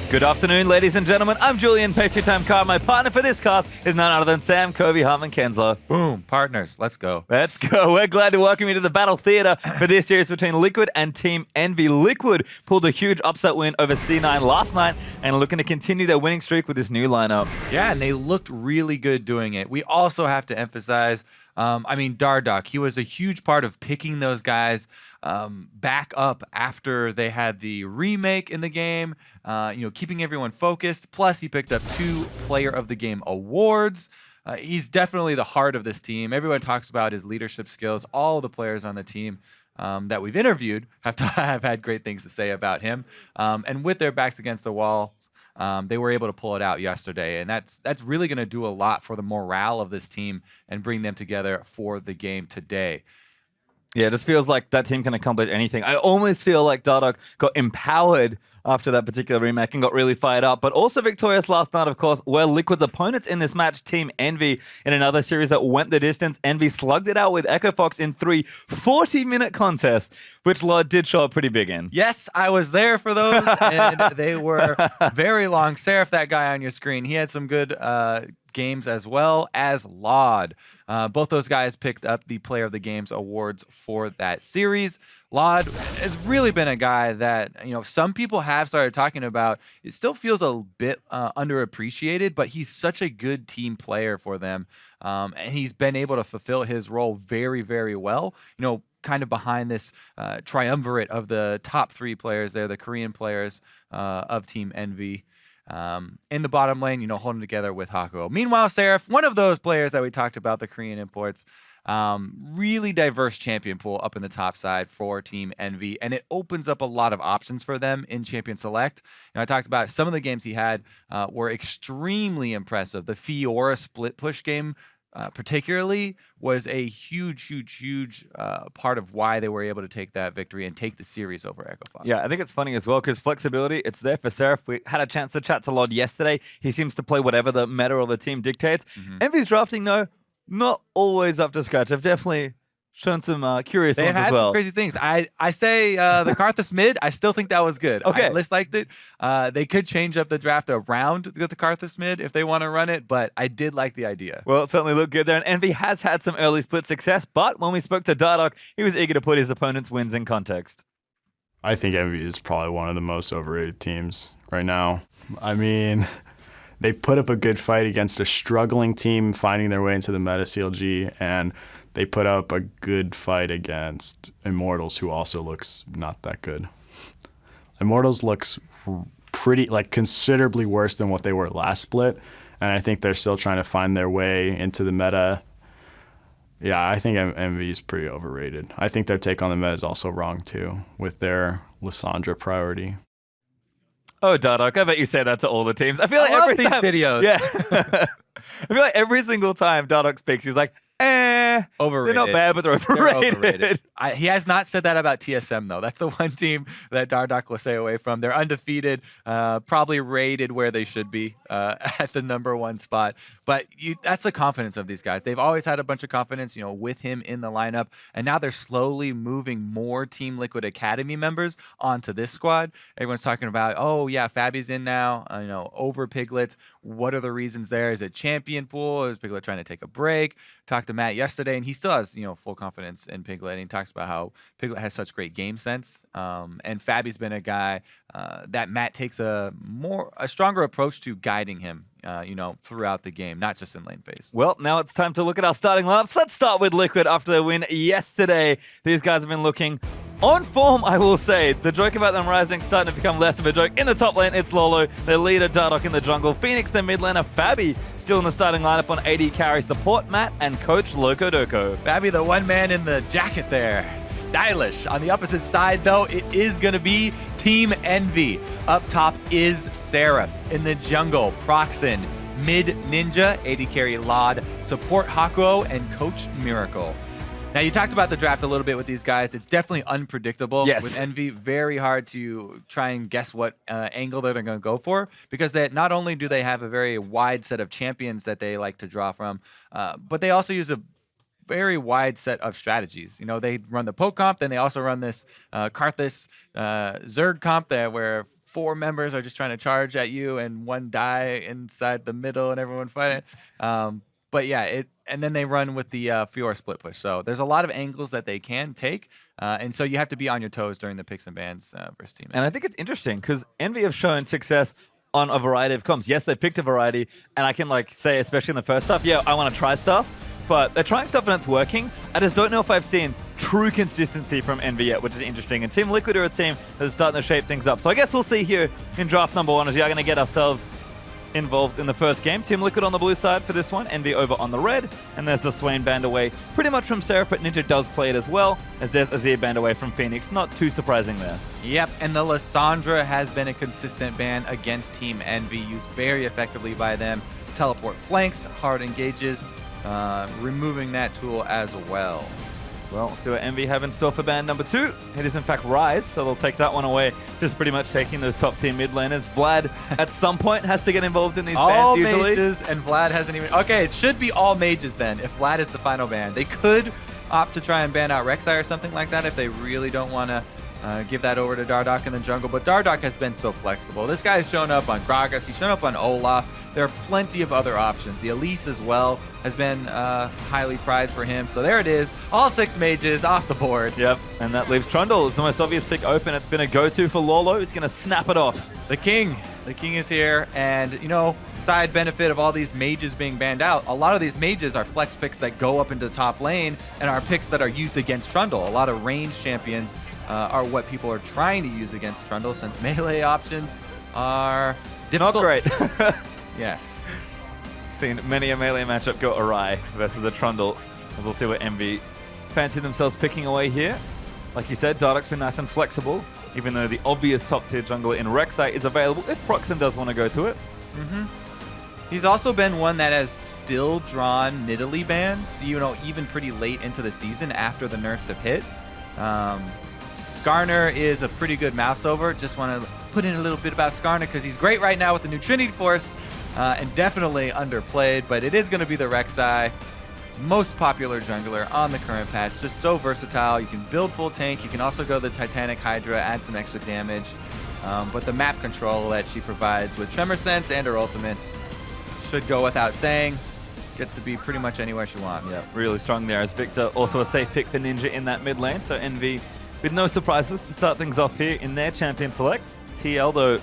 Good afternoon, ladies and gentlemen. I'm Julian Time Car. My partner for this cast is none other than Sam Kobe Hartman Kensler. Boom, partners, let's go. Let's go. We're glad to welcome you to the Battle Theater for this series between Liquid and Team Envy. Liquid pulled a huge upset win over C9 last night and are looking to continue their winning streak with this new lineup. Yeah, and they looked really good doing it. We also have to emphasize, Dardoch, he was a huge part of picking those guys back up after they had the remake in the game, keeping everyone focused. Plus, he picked up 2 Player of the Game awards. He's definitely the heart of this team. Everyone talks about his leadership skills. All the players on the team that we've interviewed have had great things to say about him. And with their backs against the wall, they were able to pull it out yesterday, and that's really going to do a lot for the morale of this team and bring them together for the game today. Yeah, it just feels like that team can accomplish anything. I almost feel like Dardoch got empowered after that particular remake and got really fired up, but also victorious last night, of course, were Liquid's opponents in this match, Team Envy, in another series that went the distance. Envy slugged it out with Echo Fox in 3 40-minute contests, which Lord did show up pretty big in. Yes, I was there for those, and they were very long. Seraph, that guy on your screen, he had some good games as well as Laud. Both those guys picked up the Player of the Games awards for that series. Laud has really been a guy that, some people have started talking about. It still feels a bit underappreciated, but he's such a good team player for them. And he's been able to fulfill his role very, very well. Kind of behind this triumvirate of the top 3 players there, the Korean players of Team Envy. In the bottom lane, holding together with Hakuo. Meanwhile, Seraph, one of those players that we talked about, the Korean imports, really diverse champion pool up in the top side for Team Envy, and it opens up a lot of options for them in Champion Select. I talked about some of the games he had were extremely impressive. The Fiora split push game particularly was a huge part of why they were able to take that victory and take the series over Echo Fox. Yeah, I think it's funny as well because flexibility, it's there for Seraph. We had a chance to chat to Lod yesterday. He seems to play whatever the meta or the team dictates. Envy's drafting, though, not always up to scratch. I've definitely shown some curious ones as well. Some crazy things. I say the Karthus mid, I still think that was good. Okay. I liked it. They could change up the draft around the Karthus mid if they want to run it, but I did like the idea. Well, it certainly looked good there, and Envy has had some early split success, but when we spoke to Dardoch, he was eager to put his opponent's wins in context. I think Envy is probably one of the most overrated teams right now. They put up a good fight against a struggling team finding their way into the meta CLG, and they put up a good fight against Immortals, who also looks not that good. Immortals looks considerably worse than what they were last split, and I think they're still trying to find their way into the meta. Yeah, I think Envy is pretty overrated. I think their take on the meta is also wrong, too, with their Lissandra priority. Oh, Dardoch, I bet you say that to all the teams. I feel like love every these time, videos. Yeah. I feel like every single time Dardoch speaks, he's like, overrated. They're not bad, but they're overrated. He has not said that about TSM, though. That's the one team that Dardoch will stay away from. They're undefeated, probably rated where they should be at the #1 spot. But that's the confidence of these guys. They've always had a bunch of confidence, with him in the lineup. And now they're slowly moving more Team Liquid Academy members onto this squad. Everyone's talking about, oh, yeah, Fabi's in now, over Piglet. What are the reasons there? Is it champion pool? Is Piglet trying to take a break? Talked to Matt yesterday, and he still has, full confidence in Piglet. And he talks about how Piglet has such great game sense. And Fabi's been a guy that Matt takes a stronger approach to guiding him, throughout the game, not just in lane phase. Well, now it's time to look at our starting lineups. Let's start with Liquid after their win yesterday. These guys have been looking on form, I will say. The joke about them rising starting to become less of a joke. In the top lane, it's Lolo, their leader, Dardoch in the jungle, Phoenix, their mid laner, Fabi, still in the starting lineup on AD carry support, Matt, and coach Loco Doco. Fabi, the one man in the jacket there. Stylish. On the opposite side, though, it is going to be Team Envy. Up top is Seraph. In the jungle, Proxen. Mid Ninja, AD carry Laud, support Hakuo, and coach Miracle. Now, you talked about the draft a little bit with these guys. It's definitely unpredictable. Yes. With Envy. Very hard to try and guess what angle they're going to go for, because not only do they have a very wide set of champions that they like to draw from, but they also use a very wide set of strategies. They run the poke comp, then they also run this Karthus Zerg comp there, where 4 members are just trying to charge at you and one die inside the middle and everyone fighting. But yeah, and then they run with the FLICKR split push. So there's a lot of angles that they can take. And so you have to be on your toes during the picks and bans versus team. And I think it's interesting because Envy have shown success on a variety of comps. Yes, they picked a variety, and I can like say, especially in the first half, yeah, I want to try stuff, but they're trying stuff and it's working. I just don't know if I've seen true consistency from Envy yet, which is interesting. And Team Liquid are a team that's starting to shape things up. So I guess we'll see here in draft number 1 as we are going to get ourselves involved in the first game. Team Liquid on the blue side for this one, Envy over on the red, and there's the Swain banned away pretty much from Seraph, but Ninja does play it as well, as there's Azir banned away from Phoenix. Not too surprising there. Yep, and the Lissandra has been a consistent ban against Team Envy, used very effectively by them. Teleport flanks, hard engages, removing that tool as well. Well, we'll see what Envy have in store for ban number 2. It is in fact Rise, so they'll take that one away. Just pretty much taking those top tier mid laners. Vlad at some point has to get involved in these all bans usually. mages, and Vlad hasn't even... Okay, it should be all mages then, if Vlad is the final ban. They could opt to try and ban out Rek'Sai or something like that if they really don't want to give that over to Dardoch in the jungle. But Dardoch has been so flexible. This guy has shown up on Gragas. He's shown up on Olaf. There are plenty of other options. The Elise as well has been highly prized for him. So there it is. All 6 mages off the board. Yep, and that leaves Trundle. It's the most obvious pick open. It's been a go-to for Lolo. He's going to snap it off. The king. The king is here. And, you know, side benefit of all these mages being banned out, a lot of these mages are flex picks that go up into top lane and are picks that are used against Trundle. A lot of range champions are what people are trying to use against Trundle, since melee options are difficult. Not great. Yes. Seen many a melee matchup go awry versus the Trundle, as we'll see what Envy fancy themselves picking away here. Like you said, Dardoch's been nice and flexible, even though the obvious top tier jungler in Rek'Sai is available if Proxim does want to go to it. He's also been one that has still drawn Nidalee bans, you know, even pretty late into the season after the nerfs have hit. Skarner is a pretty good mouse over. Just want to put in a little bit about Skarner because he's great right now with the new Trinity Force and definitely underplayed, but it is going to be the Rek'Sai, most popular jungler on the current patch. Just so versatile. You can build full tank. You can also go the Titanic Hydra, add some extra damage. But the map control that she provides with Tremor Sense and her ultimate should go without saying. Gets to be pretty much anywhere she wants. Yeah, really strong there as Victor. Also a safe pick for Ninja in that mid lane. So Envy with no surprises to start things off here in their champion select. TL though,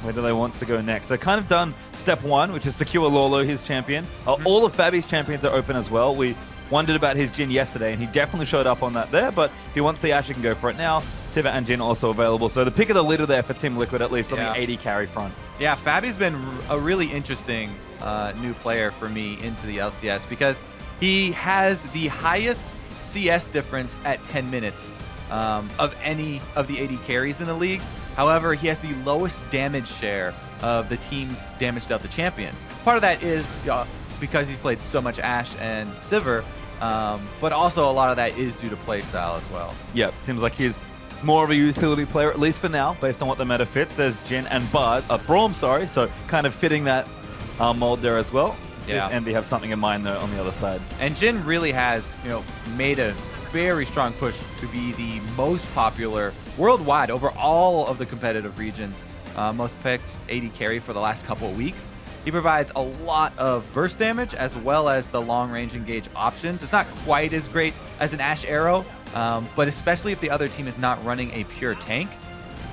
where do they want to go next? They've kind of done step 1, which is secure Lolo, his champion. All of Fabi's champions are open as well. We wondered about his Jhin yesterday, and he definitely showed up on that there. But if he wants the Ashe, he can go for it now. Siva and Jhin also available. So the pick of the litter there for Team Liquid, at least on the 80 carry front. Yeah, Fabi's been a really interesting new player for me into the LCS because he has the highest CS difference at 10 minutes of any of the 80 carries in the league. However, he has the lowest damage share of the team's damage dealt to champions. Part of that is because he's played so much Ashe and Sivir, but also a lot of that is due to playstyle as well. Yep, seems like he's more of a utility player, at least for now, based on what the meta fits. There's Jhin and Braum, sorry, so kind of fitting that mold there as well. Yeah. And they have something in mind though on the other side. And Jhin really has, you know, made a very strong push to be the most popular worldwide over all of the competitive regions. Most picked 80 carry for the last couple of weeks. He provides a lot of burst damage as well as the long range engage options. It's not quite as great as an Ashe Arrow, but especially if the other team is not running a pure tank,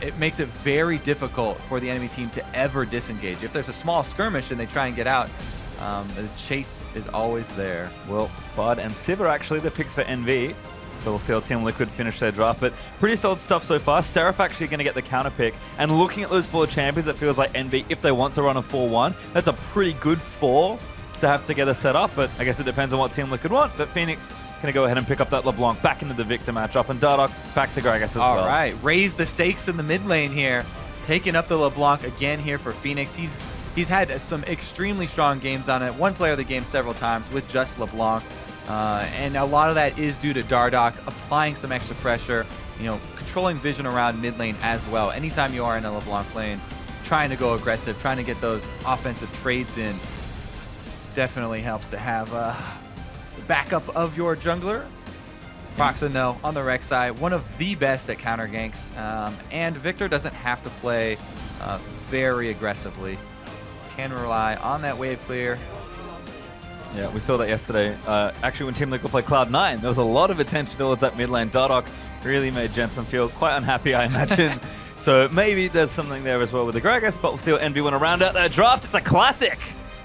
it makes it very difficult for the enemy team to ever disengage. If there's a small skirmish and they try and get out, the chase is always there. Well, Bard and Siv are actually the picks for NV. So we'll see how Team Liquid finish their draft. But pretty solid stuff so far. Seraph actually going to get the counter pick. And looking at those 4 champions, it feels like NV, if they want to run a 4-1, that's a pretty good 4 to have together set up. But I guess it depends on what Team Liquid want. But Phoenix going to go ahead and pick up that LeBlanc back into the Victor matchup. And Dardoch back to Gragas as well. All right. Raise the stakes in the mid lane here. Taking up the LeBlanc again here for Phoenix. He's had some extremely strong games on it. One player of the game several times with just LeBlanc. And a lot of that is due to Dardoch applying some extra pressure, you know, controlling vision around mid lane as well. Anytime you are in a LeBlanc lane, trying to go aggressive, trying to get those offensive trades in, definitely helps to have the backup of your jungler. Proxen, though, on the rec side, one of the best at counter ganks, and Victor doesn't have to play very aggressively. Can rely on that wave clear. Yeah, we saw that yesterday. Actually, when Team Liquid played Cloud9, there was a lot of attention towards that mid lane. Dardoch really made Jensen feel quite unhappy, I imagine. So maybe there's something there as well with the Gragas, but we'll see what Envy want to round out that draft. It's a classic.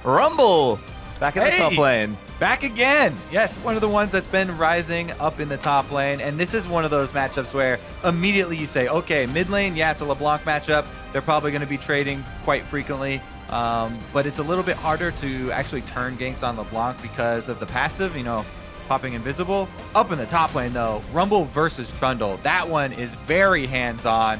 Rumble back in the top lane. Back again. Yes, one of the ones that's been rising up in the top lane. And this is one of those matchups where immediately you say, okay, mid lane, yeah, it's a LeBlanc matchup. They're probably going to be trading quite frequently. But it's a little bit harder to actually turn ganks on LeBlanc because of the passive, you know, popping invisible. Up in the top lane, though, Rumble versus Trundle. That one is very hands-on.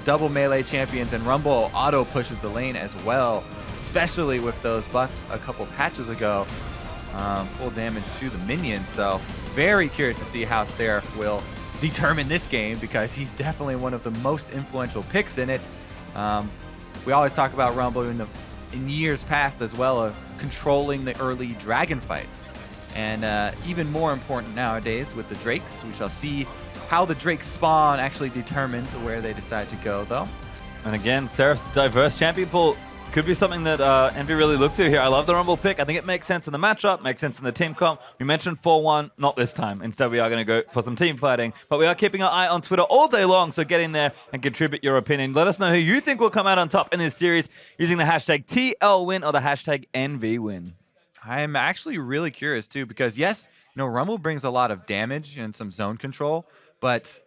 Double melee champions, and Rumble auto pushes the lane as well, especially with those buffs a couple patches ago. Full damage to the minions, so very curious to see how Seraph will determine this game because he's definitely one of the most influential picks in it. We always talk about Rumble in years past as well of controlling the early dragon fights. And even more important nowadays with the Drakes. We shall see how the Drake spawn actually determines where they decide to go, though. And again, Seraph's diverse champion pool could be something that Envy really look to here. I love the Rumble pick. I think it makes sense in the matchup, makes sense in the team comp. We mentioned 4-1, not this time. Instead, we are going to go for some team fighting. But we are keeping our eye on Twitter all day long, so get in there and contribute your opinion. Let us know who you think will come out on top in this series using the hashtag TLWin or the hashtag NVWin. I'm actually really curious, too, because, yes, you know, Rumble brings a lot of damage and some zone control, but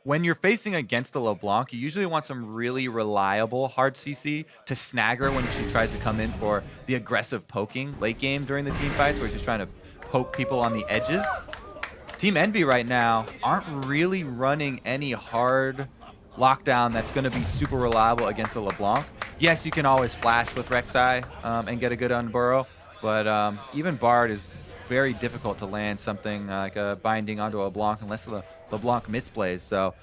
when you're facing against the LeBlanc, you usually want some really reliable hard CC to snag her when she tries to come in for the aggressive poking late game during the team fights where she's trying to poke people on the edges. Team Envy right now aren't really running any hard lockdown that's going to be super reliable against a LeBlanc. Yes, you can always flash with Rek'Sai and get a good unburrow, but even Bard is very difficult to land something like a binding onto a LeBlanc unless the LeBlanc misplays. So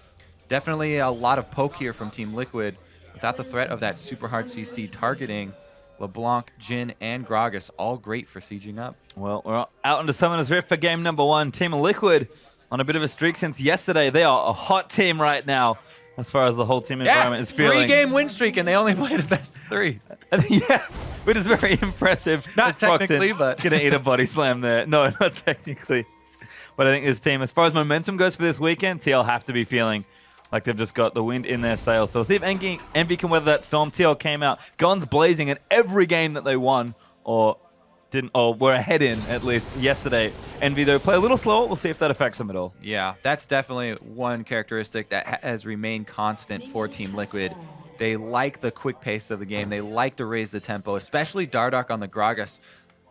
definitely a lot of poke here from Team Liquid without the threat of that super hard CC targeting. LeBlanc, Jhin, and Gragas all great for sieging up. Well, we're out into Summoner's Rift for game number 1. Team Liquid on a bit of a streak since yesterday. They are a hot team right now as far as the whole team environment is feeling. 3-game win streak, and they only played a best of 3. Yeah, which is very impressive. Not technically, but gonna eat a body slam there. No, not technically. But I think this team, as far as momentum goes for this weekend, TL have to be feeling like they've just got the wind in their sails. So we'll see if Envy can weather that storm. TL came out guns blazing in every game that they won or didn't, or were ahead in at least yesterday. Envy though play a little slower. We'll see if that affects them at all. Yeah, that's definitely one characteristic that has remained constant for Team Liquid. They like the quick pace of the game. They like to raise the tempo, especially Dardoch on the Gragas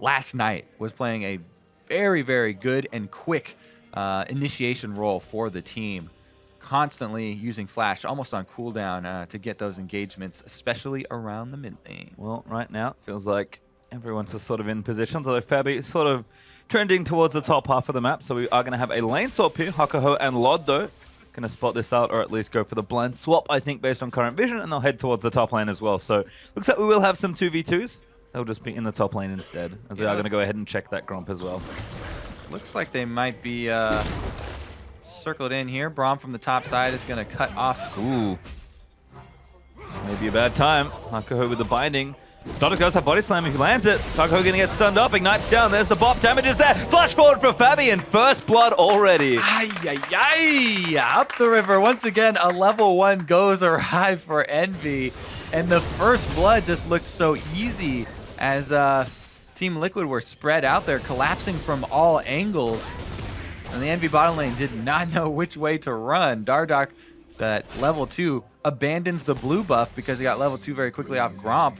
last night was playing a very, very good and quick initiation role for the team. Constantly using Flash almost on cooldown to get those engagements, especially around the mid lane. Well, right now it feels like everyone's just sort of in position, although Fabi is sort of trending towards the top half of the map. So we are going to have a lane swap here. Hakuho and Lod, though, going to spot this out or at least go for the blind swap, I think, based on current vision, and they'll head towards the top lane as well. So looks like we will have some 2v2s. They'll just be in the top lane instead, as they are going to go ahead and check that Gromp as well. Looks like they might be circled in here. Braum from the top side is going to cut off. Ooh. Maybe a bad time. Hakuho with the binding. Dardoch does have body slam if he lands it. Hakuho going to get stunned up. Ignites down. There's the bop. Damage is there. Flash forward for Fabi and first blood already. Ay, ay, ay. Up the river. Once again, a level 1 goes awry for Envy. And the first blood just looked so easy as Team Liquid were spread out there, collapsing from all angles. And the Envy bottom lane did not know which way to run. Dardoch, that level 2, abandons the blue buff because he got level 2 very quickly off Gromp.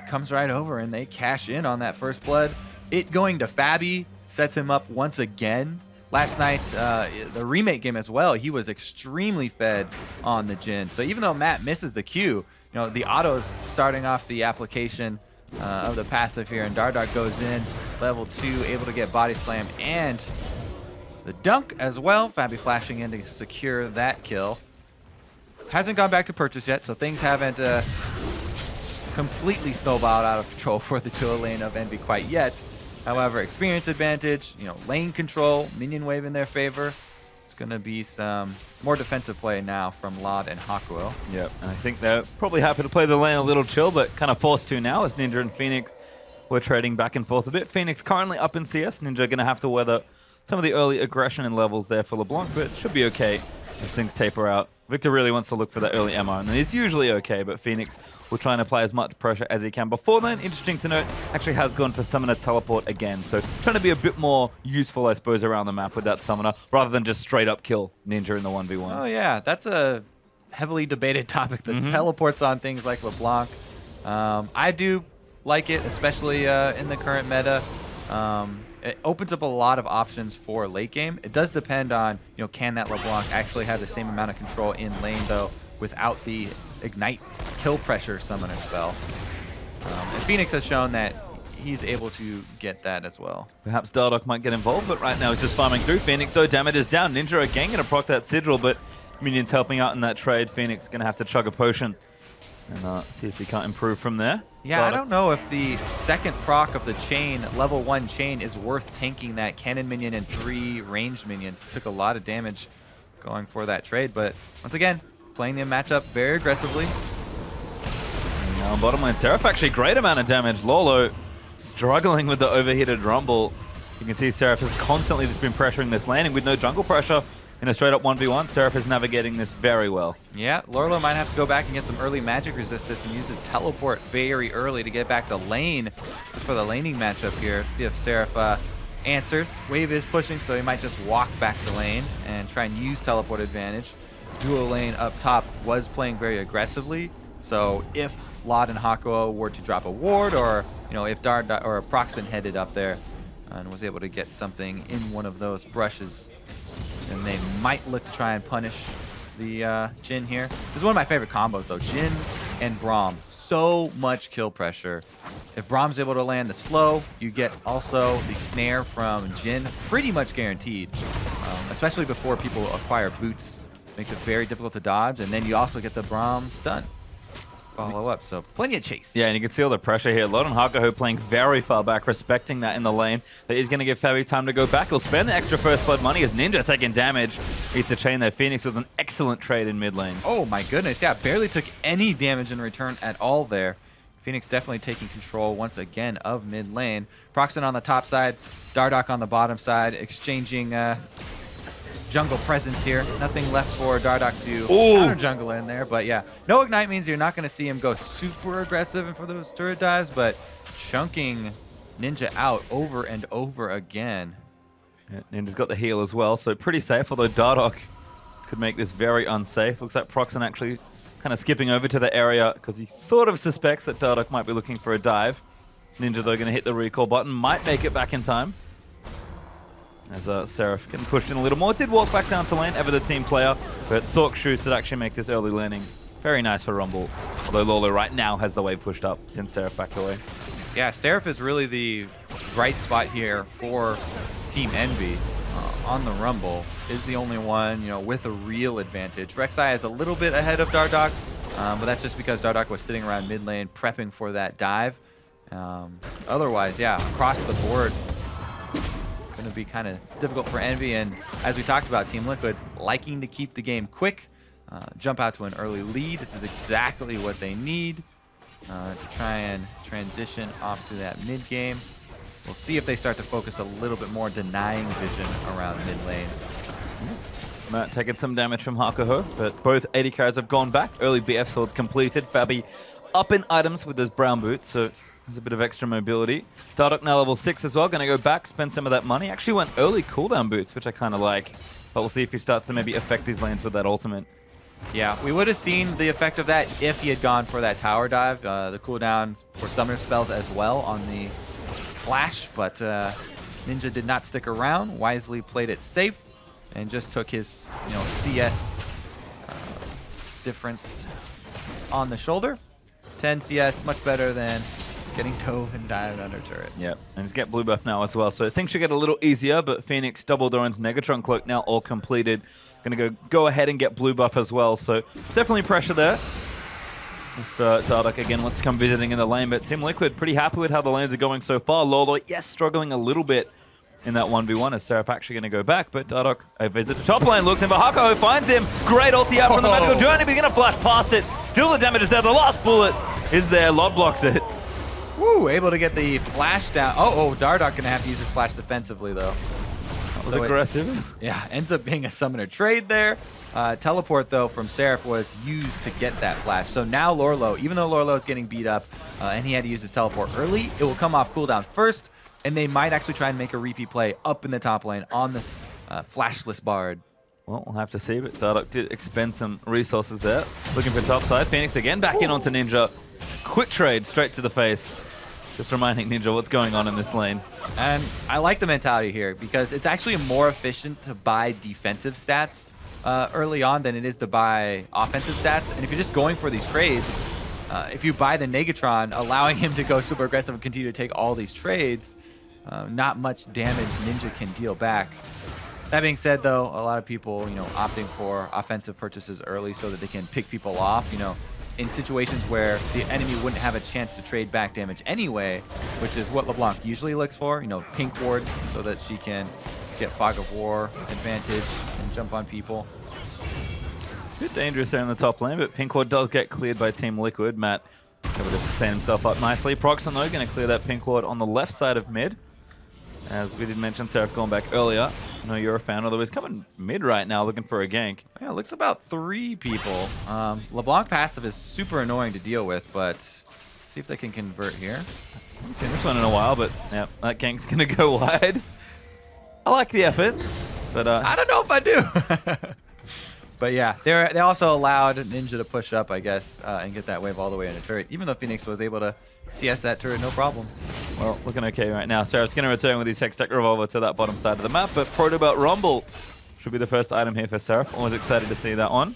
Comes right over and they cash in on that first blood. It going to Fabi sets him up once again. Last night, the remake game as well, he was extremely fed on the Jhin. So even though Matt misses the Q, you know, the autos starting off the application of the passive here, and Dardoch goes in, level 2, able to get body slam and the dunk as well. Fabi flashing in to secure that kill. Hasn't gone back to purchase yet, so things haven't completely snowballed out of control for the Chilla lane of Envy quite yet. However, experience advantage, lane control, minion wave in their favor. It's going to be some more defensive play now from Lod and Hakuo. Yep, and I think they're probably happy to play the lane a little chill, but kind of forced to now as Ninja and Phoenix were trading back and forth a bit. Phoenix currently up in CS. Ninja going to have to weather some of the early aggression and levels there for LeBlanc, but it should be okay as things taper out. Victor really wants to look for that early ammo, and he's usually okay, but Phoenix will try and apply as much pressure as he can. Before then, interesting to note, actually has gone for Summoner Teleport again, so trying to be a bit more useful, I suppose, around the map with that Summoner, rather than just straight up kill Ninja in the 1v1. Oh yeah, that's a heavily debated topic, the teleports on things like LeBlanc. I do like it, especially in the current meta. It opens up a lot of options for late game. It does depend on, can that LeBlanc actually have the same amount of control in lane, though, without the Ignite kill pressure summoner spell. And Phoenix has shown that he's able to get that as well. Perhaps Dardoch might get involved, but right now he's just farming through. Phoenix, so damage is down. Ninja again going to proc that Sigil, but minions helping out in that trade. Phoenix going to have to chug a potion and see if he can't improve from there. Yeah, I don't know if the second proc of the chain, level 1 chain, is worth tanking that cannon minion and 3 ranged minions. Took a lot of damage going for that trade, but once again, playing the matchup very aggressively. And now bottom lane, Seraph actually great amount of damage. Lolo struggling with the overheated Rumble. You can see Seraph has constantly just been pressuring this landing with no jungle pressure. In a straight up 1v1, Seraph is navigating this very well. Yeah, Lolo might have to go back and get some early magic resistance and use his teleport very early to get back to lane. Just for the laning matchup here. Let's see if Seraph answers. Wave is pushing, so he might just walk back to lane and try and use teleport advantage. Duo lane up top was playing very aggressively, so if Lod and Hakuo were to drop a ward, or if Dardoch or Proxen headed up there and was able to get something in one of those brushes, and they might look to try and punish the Jhin here. This is one of my favorite combos, though. Jhin and Braum. So much kill pressure. If Braum's able to land the slow, you get also the snare from Jhin pretty much guaranteed, especially before people acquire boots. Makes it very difficult to dodge, and then you also get the Braum stun follow up, so plenty of chase. Yeah, and you can see all the pressure here. Lod and Hakuo playing very far back, respecting that in the lane. That is going to give Fabi time to go back. He'll spend the extra first blood money as Ninja taking damage. Eats a chain there. Phoenix with an excellent trade in mid lane. Oh my goodness, yeah, barely took any damage in return at all there. Phoenix definitely taking control once again of mid lane. Proxen on the top side, Dardoch on the bottom side, exchanging jungle presence here. Nothing left for Dardoch to counter jungle in there, but yeah, no ignite means you're not going to see him go super aggressive and for those turret dives, but chunking Ninja out over and over again. Yeah, Ninja's got the heal as well, so pretty safe, although Dardoch could make this very unsafe. Looks like Proxen actually kind of skipping over to the area because he sort of suspects that Dardoch might be looking for a dive. Ninja, though, going to hit the recall button, might make it back in time. As Seraph getting pushed in a little more. Did walk back down to lane, ever the team player, but Sork shoots to actually make this early landing. Very nice for Rumble. Although Lolo right now has the wave pushed up since Seraph backed away. Yeah, Seraph is really the bright spot here for Team Envy. On the Rumble is the only one, with a real advantage. Rek'Sai is a little bit ahead of Dardoch, but that's just because Dardoch was sitting around mid lane prepping for that dive. Otherwise, yeah, across the board, going to be kind of difficult for Envy, and as we talked about, Team Liquid liking to keep the game quick, jump out to an early lead. This is exactly what they need to try and transition off to that mid game. We'll see if they start to focus a little bit more, denying vision around mid lane. Matt taking some damage from Hakuo, but both AD carries have gone back. Early BF swords completed. Fabi up in items with those brown boots, so there's a bit of extra mobility. Dardoch now level 6 as well. Going to go back, spend some of that money. Actually went early cooldown boots, which I kind of like. But we'll see if he starts to maybe affect these lanes with that ultimate. Yeah, we would have seen the effect of that if he had gone for that tower dive. The cooldown for summoner spells as well on the flash, but Ninja did not stick around. Wisely played it safe and just took his CS difference on the shoulder. 10 CS, much better than getting dove and dived under turret. Yep, and he's get blue buff now as well, so things should get a little easier, but Phoenix, Double Doran's Negatron Cloak now all completed. Gonna go ahead and get blue buff as well, so definitely pressure there. Dardoch again wants to come visiting in the lane, but Team Liquid pretty happy with how the lanes are going so far. Lolo, yes, struggling a little bit in that 1v1 as Seraph actually going to go back, but Dardoch, a visit to top lane, looks in for Hako, finds him. Great ulti out from the Magical Journey, but he's going to flash past it. Still the damage is there. The last bullet is there. Lob blocks it. Woo, able to get the flash down. Dardoch going to have to use his flash defensively, though. That was aggressive. Yeah, ends up being a summoner trade there. Teleport, though, from Seraph was used to get that flash. So now Lorlo, even though Lorlo is getting beat up and he had to use his teleport early, it will come off cooldown first, and they might actually try and make a repeat play up in the top lane on this flashless Bard. Well, we'll have to see, but Dardoch did expend some resources there. Looking for top side. Phoenix again back in onto Ninja. Quick trade straight to the face. Just reminding Ninja what's going on in this lane. And I like the mentality here because it's actually more efficient to buy defensive stats early on than it is to buy offensive stats. And if you're just going for these trades, if you buy the Negatron, allowing him to go super aggressive and continue to take all these trades, not much damage Ninja can deal back. That being said, though, a lot of people, opting for offensive purchases early so that they can pick people off, in situations where the enemy wouldn't have a chance to trade back damage anyway, which is what LeBlanc usually looks for, pink wards so that she can get Fog of War advantage and jump on people. A bit dangerous there in the top lane, but pink ward does get cleared by Team Liquid. Matt able to sustain himself up nicely. Proxon, though, going to clear that pink ward on the left side of mid. As we did mention, Seraph going back earlier. I know you're a fan, although he's coming mid right now looking for a gank. Yeah, it looks about 3 people. LeBlanc passive is super annoying to deal with, but see if they can convert here. I haven't seen this one in a while, but yeah, that gank's going to go wide. I like the effort, but I don't know if I do. But yeah, they also allowed Ninja to push up, I guess, and get that wave all the way into turret, even though Phoenix was able to CS that turret no problem. Well, looking okay right now. Seraph's going to return with his Hextech Revolver to that bottom side of the map, but Protobelt Rumble should be the first item here for Seraph. Always excited to see that one.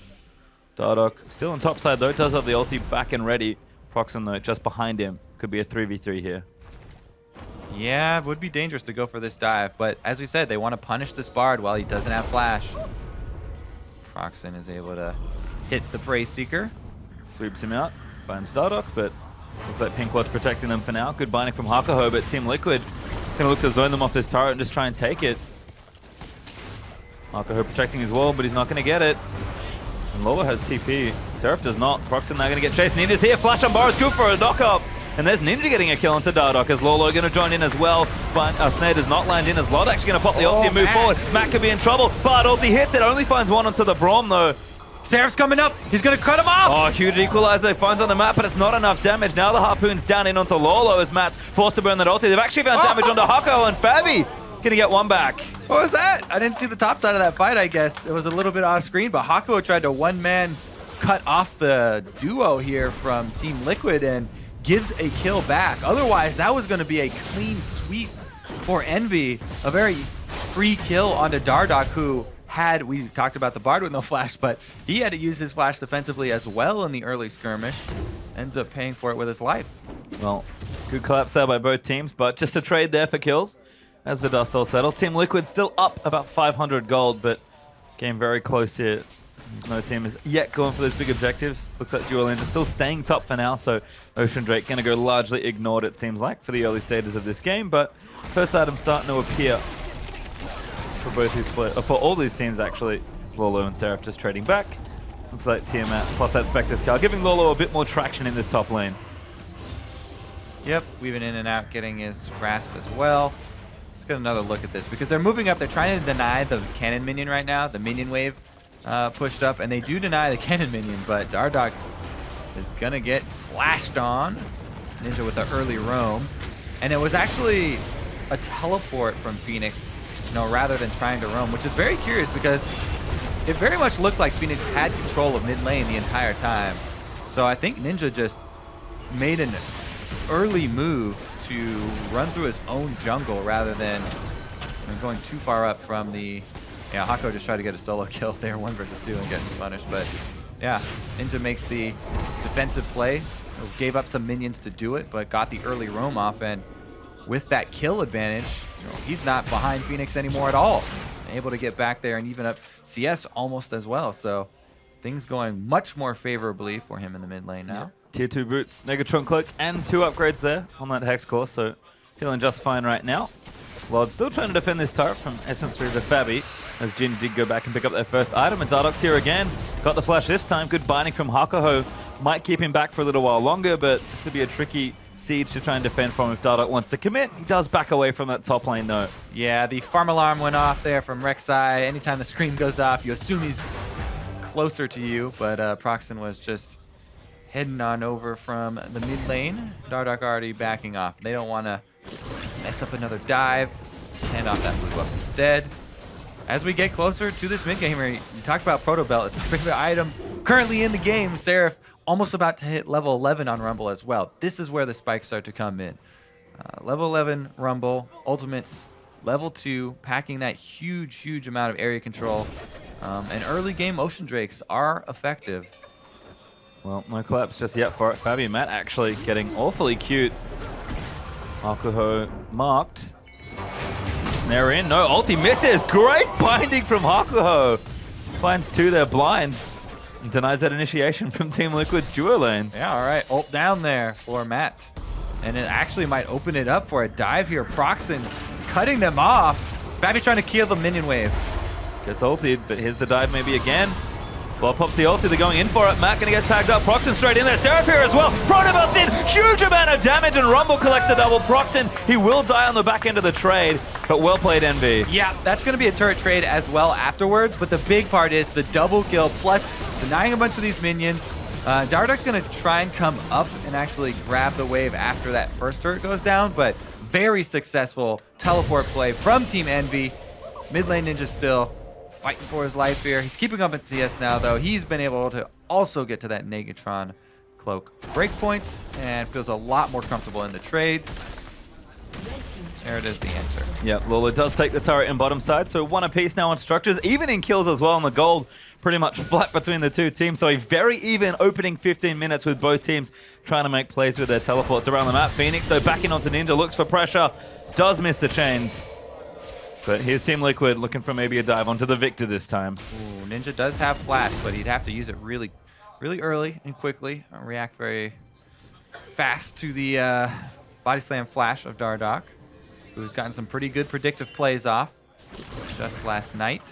Dardoch still on top side, though. Does have the ulti back and ready. Proxon, though, just behind him. Could be a 3v3 here. Yeah, it would be dangerous to go for this dive, but as we said, they want to punish this Bard while he doesn't have flash. Proxon is able to hit the Prey Seeker. Sweeps him out, finds Dardoch, but looks like Pink Ward's protecting them for now. Good binding from Hakuho, but Team Liquid going to look to zone them off this turret and just try and take it. Hakuho protecting his wall, but he's not going to get it. And Lola has TP. Seraph does not. Proxon now going to get chased. Ninja's here. Flash on Bar is good for a knock-up. And there's Ninja getting a kill onto Dardoch as Lolo going to join in as well. But Snare does not land in as Lod actually going to pop the ulti and move forward. Matt could be in trouble. Bard ulti hits it. Only finds one onto the Braum though. Seraph's coming up. He's going to cut him off. Oh, huge equalizer. Finds on the map, but it's not enough damage. Now the Harpoon's down in onto Lolo as Matt's forced to burn that ulti. They've actually found damage onto Hako, and Fabi going to get one back. What was that? I didn't see the top side of that fight, I guess. It was a little bit off screen, but Hako tried to one-man cut off the duo here from Team Liquid and gives a kill back. Otherwise, that was going to be a clean sweep for Envy. A very free kill onto Dardoch, who we talked about the Bard with no flash, but he had to use his flash defensively as well in the early skirmish. Ends up paying for it with his life. Well, good collapse there by both teams, but just a trade there for kills as the dust all settles. Team Liquid still up about 500 gold, but game very close here. No team is yet going for those big objectives. Looks like Dual End is still staying top for now, so Ocean Drake going to go largely ignored, it seems like, for the early stages of this game. But first item starting to appear for both these for all these teams, actually. It's Lolo and Seraph just trading back. Looks like Tiamat plus that Spectre's car, giving Lolo a bit more traction in this top lane. Yep, weaving in and out, getting his grasp as well. Let's get another look at this, because they're moving up. They're trying to deny the cannon minion right now, the minion wave. Pushed up, and they do deny the cannon minion, but Dardoch is gonna get flashed on. Ninja with the early roam, and it was actually a teleport from Phoenix, rather than trying to roam, which is very curious because it very much looked like Phoenix had control of mid lane the entire time. So I think Ninja just made an early move to run through his own jungle rather than going too far up from the. Yeah, Hako just tried to get a solo kill there, 1 versus 2, and getting punished. But yeah, Ninja makes the defensive play, gave up some minions to do it, but got the early roam off. And with that kill advantage, he's not behind Phoenix anymore at all. Able to get back there and even up CS almost as well. So things going much more favorably for him in the mid lane now. Tier 2 boots, Negatron Cloak, and 2 upgrades there on that Hex Core, so feeling just fine right now. Lord still trying to defend this turret from Essence Reaver Fabi, as Jin did go back and pick up their first item, and Dardock's here again. Got the flash this time, good binding from Hakuho. Might keep him back for a little while longer, but this would be a tricky siege to try and defend from if Dardock wants to commit. He does back away from that top lane though. Yeah, the farm alarm went off there from Rek'Sai. Anytime the screen goes off, you assume he's closer to you, but Proxen was just heading on over from the mid lane. Dardock already backing off. They don't want to mess up another dive. Hand off that blue buff instead. As we get closer to this mid game, you talked about Proto Belt. It's a particular item currently in the game. Seraph almost about to hit level 11 on Rumble as well. This is where the spikes start to come in. Level 11 Rumble, ultimates level 2, packing that huge amount of area control. And early game Ocean Drakes are effective. Well, no collapse just yet for it. Fabi and Matt actually getting awfully cute. Hakuho marked. Snare in, no, ulti misses. Great binding from Hakuho. Finds 2 there blind. And denies that initiation from Team Liquid's duo lane. Yeah, all right, ult down there for Matt. And it actually might open it up for a dive here. Proxen cutting them off. Fabi trying to kill the minion wave. Gets ultied, but here's the dive maybe again. Well, pops the ulti, they're going in for it. Matt gonna get tagged up. Proxen straight in there. Seraph here as well. Protobelt's in. Huge amount of damage, and Rumble collects a double. Proxen, he will die on the back end of the trade, but well played, Envy. Yeah, that's gonna be a turret trade as well afterwards, but the big part is the double kill plus denying a bunch of these minions. Dardock's gonna try and come up and actually grab the wave after that first turret goes down, but very successful teleport play from Team Envy. Mid lane Ninja still fighting for his life here. He's keeping up in CS now, though. He's been able to also get to that Negatron Cloak breakpoint and feels a lot more comfortable in the trades. There it is, the answer. Yeah, Lola does take the turret in bottom side, so 1 apiece now on structures, even in kills as well, and the gold pretty much flat between the 2 teams. So a very even opening 15 minutes with both teams trying to make plays with their teleports around the map. Phoenix, though, backing onto Ninja, looks for pressure, does miss the chains. But here's Team Liquid looking for maybe a dive onto the Victor this time. Ooh, Ninja does have flash, but he'd have to use it really early and quickly. React very fast to the body slam flash of Dardock, who's gotten some pretty good predictive plays off just last night.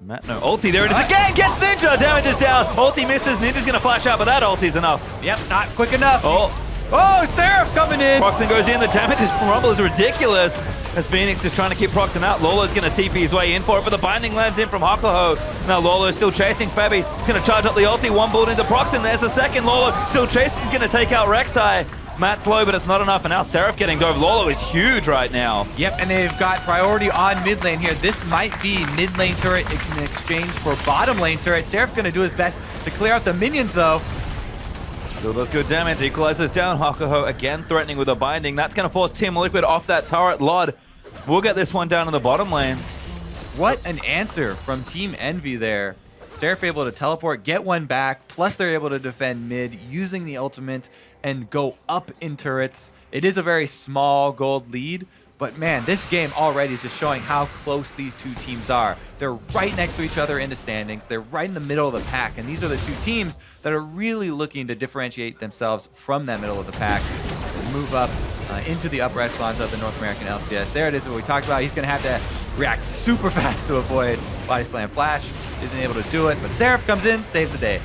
Matt, no, ulti, there it is again, gets Ninja, damage is down, ulti misses, Ninja's gonna flash out, but that ulti's enough. Yep, not quick enough. Oh, Seraph coming in. Proxen goes in, the damage from Rumble is ridiculous. As Phoenix is trying to keep Proxen out, Lolo's going to TP his way in for it, but the binding lands in from Hakuho. Now Lolo's still chasing Fabi. He's going to charge up the ulti, 1 bullet into Proxen. There's the second. Lolo still chasing. He's going to take out Rek'Sai. Matt's low, but it's not enough, and now Seraph getting dove. Lolo is huge right now. Yep, and they've got priority on mid lane here. This might be mid lane turret in exchange for bottom lane turret. Seraph going to do his best to clear out the minions, though. Still does good damage. Equalizes down. Hakuho again threatening with a binding. That's going to force Team Liquid off that turret. Lod will get this one down in the bottom lane. What an answer from Team Envy there. Seraph able to teleport, get one back, plus they're able to defend mid using the ultimate and go up in turrets. It is a very small gold lead, but man, this game already is just showing how close these 2 teams are. They're right next to each other in the standings. They're right in the middle of the pack, and these are the 2 teams that are really looking to differentiate themselves from that middle of the pack and move up into the upper echelons of the North American LCS. There it is, what we talked about. He's going to have to react super fast to avoid Body Slam Flash. Isn't able to do it, but Seraph comes in, saves the day.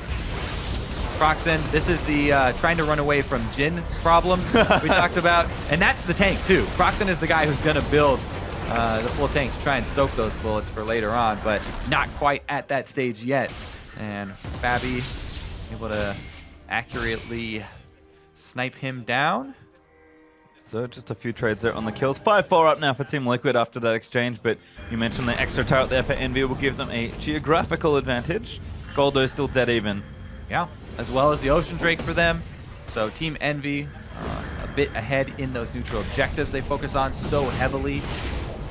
Proxen, this is the trying to run away from Jin problems we talked about, and that's the tank too. Proxen is the guy who's going to build the full tank to try and soak those bullets for later on, but not quite at that stage yet. And Fabi able to accurately snipe him down. So just a few trades there on the kills. 5-4 up now for Team Liquid after that exchange, but you mentioned the extra turret there for Envy will give them a geographical advantage. Goldo still dead even. Yeah, as well as the Ocean Drake for them. So Team Envy a bit ahead in those neutral objectives they focus on so heavily.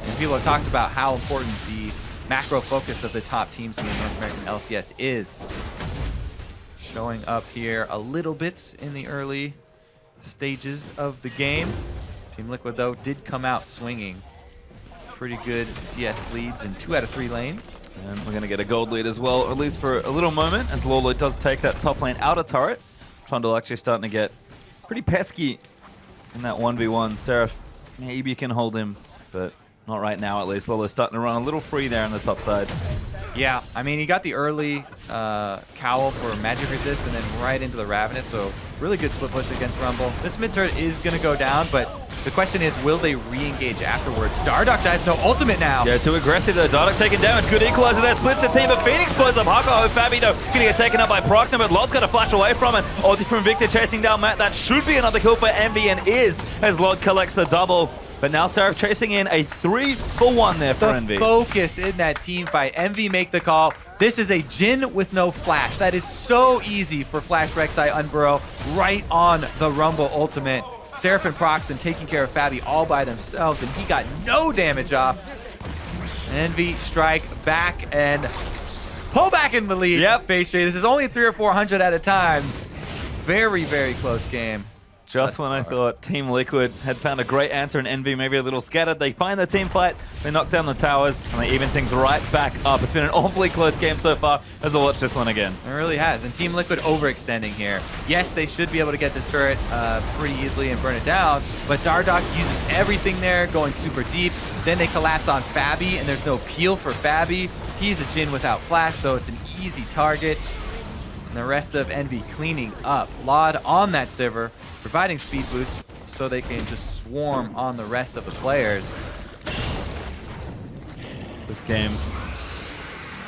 And people have talked about how important the macro focus of the top teams in the North American LCS is. Showing up here a little bit in the early stages of the game. Team Liquid, though, did come out swinging. Pretty good CS leads in 2 out of 3 lanes. And we're going to get a gold lead as well, at least for a little moment, as Lolo does take that top lane outer turret. Trundle actually starting to get pretty pesky in that 1v1. Seraph, maybe can hold him, but not right now at least. Lolo's starting to run a little free there on the top side. Yeah, I mean, he got the early cowl for magic resist and then right into the Ravenous, so really good split push against Rumble. This mid turret is going to go down, but the question is, will they re-engage afterwards? Dardoch has no ultimate now. Yeah, too aggressive though. Dardoch taking damage. Good equalizer there. Splits the team, but Phoenix blows up Hako. Fabi though, gonna get taken up by Proxim, but Lod's gonna flash away from it. Ulti from Victor chasing down Matt. That should be another kill for Envy, and is, as Lod collects the double. But now Seraph chasing in a 3-for-1 there for Envy. Focus in that team fight. Envy make the call. This is a Jhin with no flash. That is so easy for Flash Rek'Sai Unburrow right on the Rumble ultimate. Seraph and Proxim taking care of Fabi all by themselves, and he got no damage off. Envy strike back and pull back in the lead. Yep. Face trade. This is only 300 or 400 at a time. Very, very close game. Just when I thought Team Liquid had found a great answer and Envy maybe a little scattered, they find the team fight, they knock down the towers, and they even things right back up. It's been an awfully close game so far as I watch this one again. It really has. And Team Liquid overextending here. Yes, they should be able to get this turret pretty easily and burn it down, but Dardoch uses everything there, going super deep. Then they collapse on Fabi, and there's no peel for Fabi. He's a Jhin without flash, so it's an easy target. And the rest of Envy cleaning up. Lod on that Sivir, providing speed boost so they can just swarm on the rest of the players. This game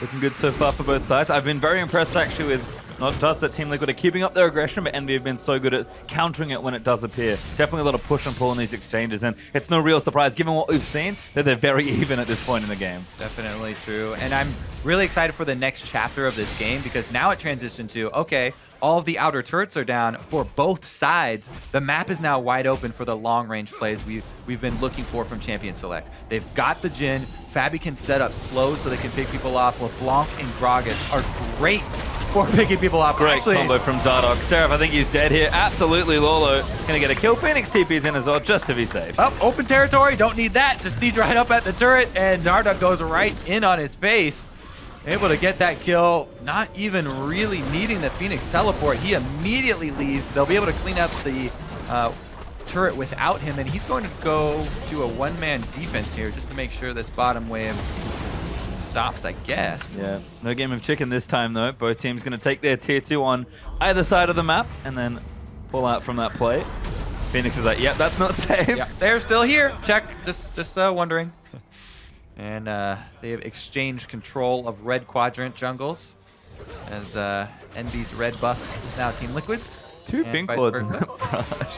looking good so far for both sides. I've been very impressed actually with not just that Team Liquid are keeping up their aggression, but Envy have been so good at countering it when it does appear. Definitely a lot of push and pull in these exchanges, and it's no real surprise given what we've seen that they're very even at this point in the game. Definitely true. And I'm really excited for the next chapter of this game because now it transitioned to, okay, all of the outer turrets are down for both sides. The map is now wide open for the long-range plays we've been looking for from Champion Select. They've got the Jhin. Fabi can set up slow so they can pick people off. LeBlanc and Gragas are great for picking people off. Great Actually, combo from Dardoch. Seraph, I think he's dead here. Absolutely, Lolo gonna get a kill. Phoenix TP's in as well, just to be safe. up, open territory. Don't need that. Just siege right up at the turret, and Dardoch goes right in on his face. Able to get that kill, not even really needing the Phoenix teleport. He immediately leaves. They'll be able to clean up the turret without him, and he's going to go do a one-man defense here just to make sure this bottom wave stops, I guess. Yeah, no game of chicken this time though. Both teams gonna take their tier 2 on either side of the map and then pull out from that play. Phoenix is like, yep, that's not safe. Yeah, they're still here. Check, just wondering. And they have exchanged control of red quadrant jungles as Envy's red buff is now Team Liquid's. Two and pink vice wards in versa. that brush.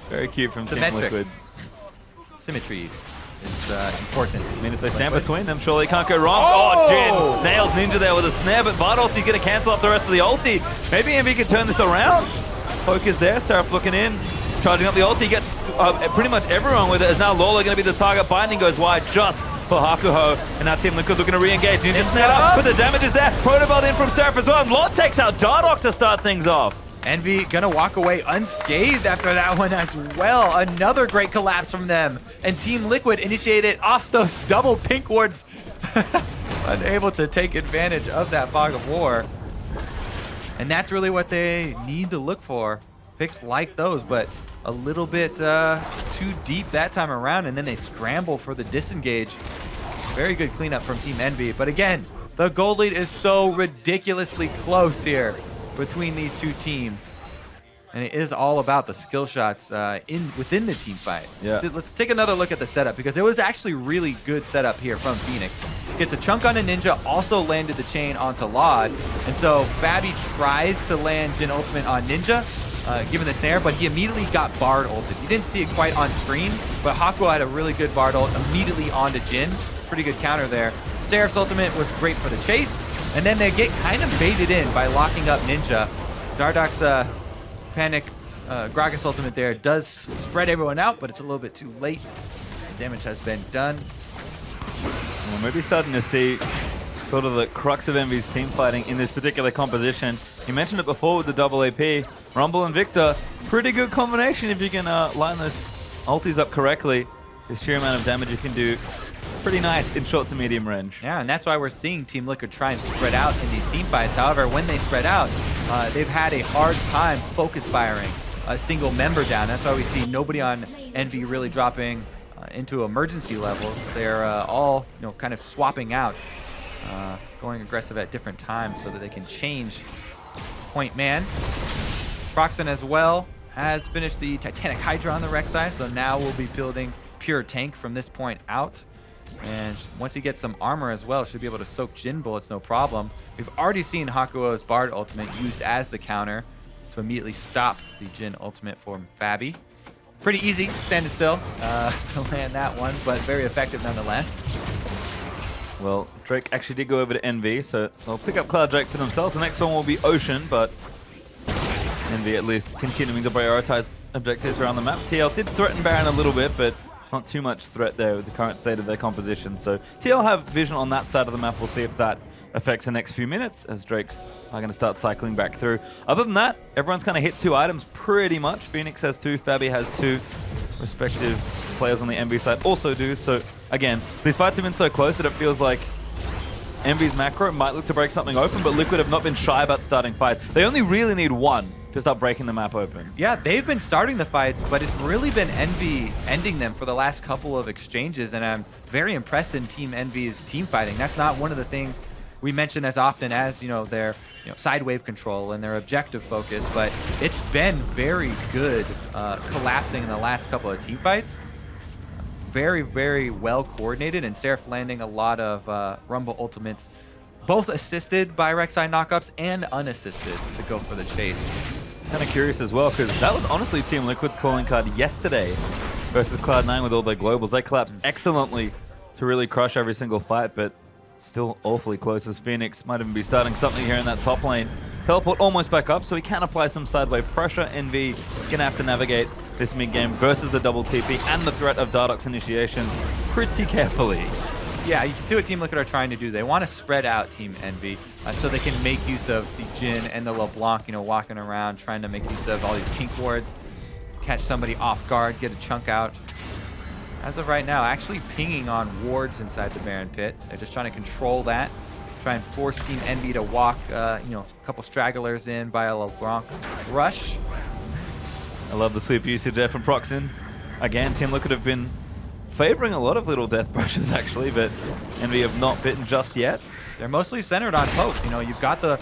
Very cute from Team Symmetric. Liquid. Symmetry is important. I mean, if they stand between them, surely can't go wrong. Oh, Jhin nails Ninja there with a snare, but Bard ulti's going to cancel off the rest of the ulti. Maybe Envy can turn this around. Poke is there, Seraph looking in. Charging up the ulti, gets pretty much everyone with it, as now Lola going to be the target. Binding goes wide just for Hakuho, and now Team Liquid looking to re-engage. Ninja snared up, but the damage is there. Protobelt in from Seraph as well, and Lord takes out Dardoch to start things off. Envy gonna walk away unscathed after that one as well. Another great collapse from them. And Team Liquid initiated off those double pink wards. Unable to take advantage of that fog of war. And that's really what they need to look for. Picks like those, but a little bit too deep that time around, and then they scramble for the disengage. Very good cleanup from Team Envy. But again, the gold lead is so ridiculously close here between these two teams. And it is all about the skill shots within the team fight. Yeah. Let's take another look at the setup, because it was actually really good setup here from Phoenix. Gets a chunk on a Ninja, also landed the chain onto Lod. And so Fabi tries to land Jhin ultimate on Ninja, given the snare, but he immediately got Bard ulted. You didn't see it quite on screen, but Hakuho had a really good Bard ult immediately onto Jhin. Pretty good counter there. Seraph's ultimate was great for the chase, and then they get kind of baited in by locking up Ninja. Dardoch's panic Gragas ultimate there does spread everyone out, but it's a little bit too late. The damage has been done. Well, maybe starting to see sort of the crux of Envy's team fighting in this particular composition. You mentioned it before with the double AP. Rumble and Victor, pretty good combination if you can line those ultis up correctly. The sheer amount of damage you can do pretty nice in short to medium range. Yeah, and that's why we're seeing Team Liquid try and spread out in these team fights. However, when they spread out, they've had a hard time focus firing a single member down. That's why we see nobody on Envy really dropping into emergency levels. They're all, kind of swapping out, going aggressive at different times so that they can change point man. Proxen as well has finished the Titanic Hydra on the Rek'Sai, so now we'll be building pure tank from this point out. And once he gets some armor as well, should be able to soak Jhin bullets no problem. We've already seen Hakuo's Bard ultimate used as the counter to immediately stop the Jhin ultimate from Fabi. Pretty easy, standing still to land that one, but very effective nonetheless. Well, Drake actually did go over to NV, so they'll pick up Cloud Drake for themselves. The next one will be Ocean, but NV at least continuing to prioritize objectives around the map. TL did threaten Baron a little bit, but not too much threat there with the current state of their composition. So TL have vision on that side of the map. We'll see if that affects the next few minutes as Drakes are going to start cycling back through. Other than that, everyone's kind of hit 2 items pretty much. Phoenix has 2, Fabi has 2. Respective players on the MV side also do. So again, these fights have been so close that it feels like MV's macro might look to break something open, but Liquid have not been shy about starting fights. They only really need one to start breaking the map open. Yeah, they've been starting the fights, but it's really been Envy ending them for the last couple of exchanges, and I'm very impressed in Team Envy's team fighting. That's not one of the things we mention as often as, their side wave control and their objective focus, but it's been very good collapsing in the last couple of team fights. Very, very well coordinated, and Seraph landing a lot of Rumble ultimates, both assisted by Rek'Sai knockups and unassisted to go for the chase. Kind of curious as well, because that was honestly Team Liquid's calling card yesterday versus Cloud9 with all their globals. They collapsed excellently to really crush every single fight, but still awfully close as Phoenix might even be starting something here in that top lane. Teleport almost back up, so he can apply some sidewave pressure. NV gonna have to navigate this mid-game versus the double TP and the threat of Dardoch's initiation pretty carefully. Yeah, you can see what Team Liquid are trying to do. They want to spread out Team Envy so they can make use of the Jhin and the LeBlanc, walking around, trying to make use of all these kink wards, catch somebody off guard, get a chunk out. As of right now, actually pinging on wards inside the Baron pit. They're just trying to control that, try and force Team Envy to walk, a couple stragglers in by a LeBlanc rush. I love the sweep usage there from Proxen. Again, Team Liquid have been favoring a lot of little death brushes actually, but Envy have not bitten just yet. They're mostly centered on poke. You've got the,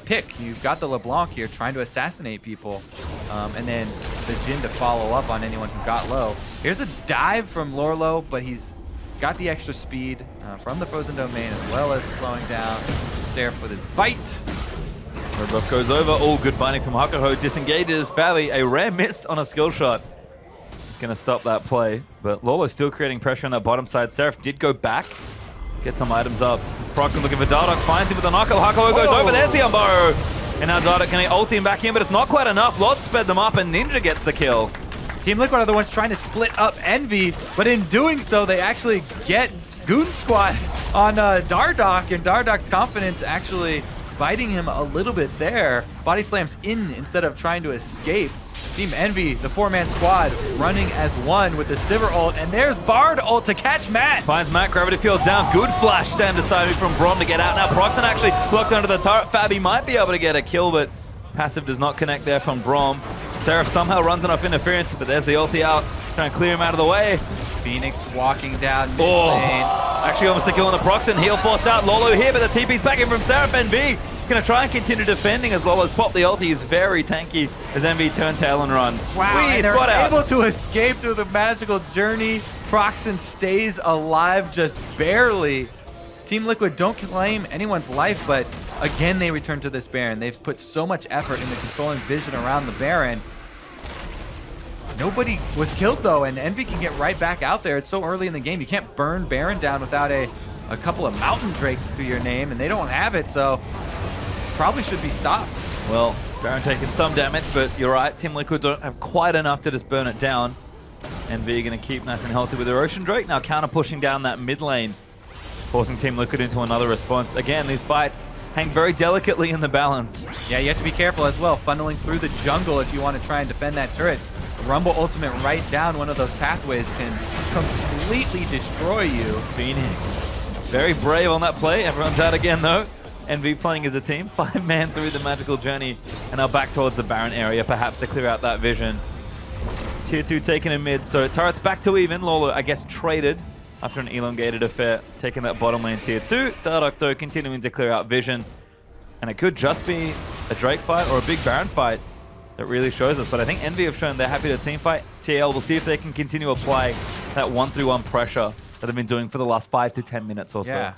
pick. You've got the LeBlanc here trying to assassinate people. And then the Jhin to follow up on anyone who got low. Here's a dive from Lorlo, but he's got the extra speed from the Frozen Domain as well as slowing down Seraph with his bite. Red buff goes over. All good binding from Hakuho. Disengages Fabi. A rare miss on a skill shot. He's going to stop that play. But Lolo's still creating pressure on that bottom side. Seraph did go back. Get some items up. Proxen looking for Dardoch. Finds him with a knockup. Hakuho goes over. There's the Umbaro. And now Dardoch can ulti him back in, but it's not quite enough. Lord sped them up and Ninja gets the kill. Team Liquid are the ones trying to split up Envy, but in doing so, they actually get Goon Squad on Dardoch, and Dardoch's confidence actually biting him a little bit there. Body slams in instead of trying to escape. Team Envy, the 4-man squad, running as one with the Sivir ult, and there's Bard ult to catch Matt. Finds Matt, gravity field down. Good flash stand decided from Braum to get out. Now Proxen actually blocked under the turret. Fabi might be able to get a kill, but passive does not connect there from Braum. Seraph somehow runs enough interference, but there's the ulti out. Trying to clear him out of the way. Phoenix walking down mid lane. Actually almost a kill on the Proxen. Heal forced out. Lolo here, but the TP's back in from Seraph. NV going to try and continue defending as Lolo's popped the ulti. He's very tanky as NV turn tail and run. Wow, and they're able to escape through the magical journey. Proxen stays alive just barely. Team Liquid don't claim anyone's life, but again, they return to this Baron. They've put so much effort into controlling vision around the Baron. Nobody was killed though, and Envy can get right back out there. It's so early in the game. You can't burn Baron down without a couple of Mountain Drakes to your name, and they don't have it, so probably should be stopped. Well, Baron taking some damage, but you're right. Team Liquid don't have quite enough to just burn it down. Envy going to keep nice and healthy with their Ocean Drake. Now counter pushing down that mid lane, forcing Team Liquid into another response. Again, these fights hang very delicately in the balance. Yeah, you have to be careful as well, funneling through the jungle if you want to try and defend that turret. Rumble ultimate right down one of those pathways can completely destroy you. Phoenix. Very brave on that play. Everyone's out again, though. Envy playing as a team. 5-man through the magical journey. And now back towards the Baron area, perhaps to clear out that vision. Tier 2 taken in mid, so turret's back to even. Lolo, I guess, traded after an elongated affair, taking that bottom lane tier 2. Dardoch, though, continuing to clear out vision. And it could just be a Drake fight or a big Baron fight that really shows us. But I think Envy have shown they're happy to team fight. TL will see if they can continue to apply that 1-3-1 pressure that they've been doing for the last 5 to 10 minutes or so. Yeah,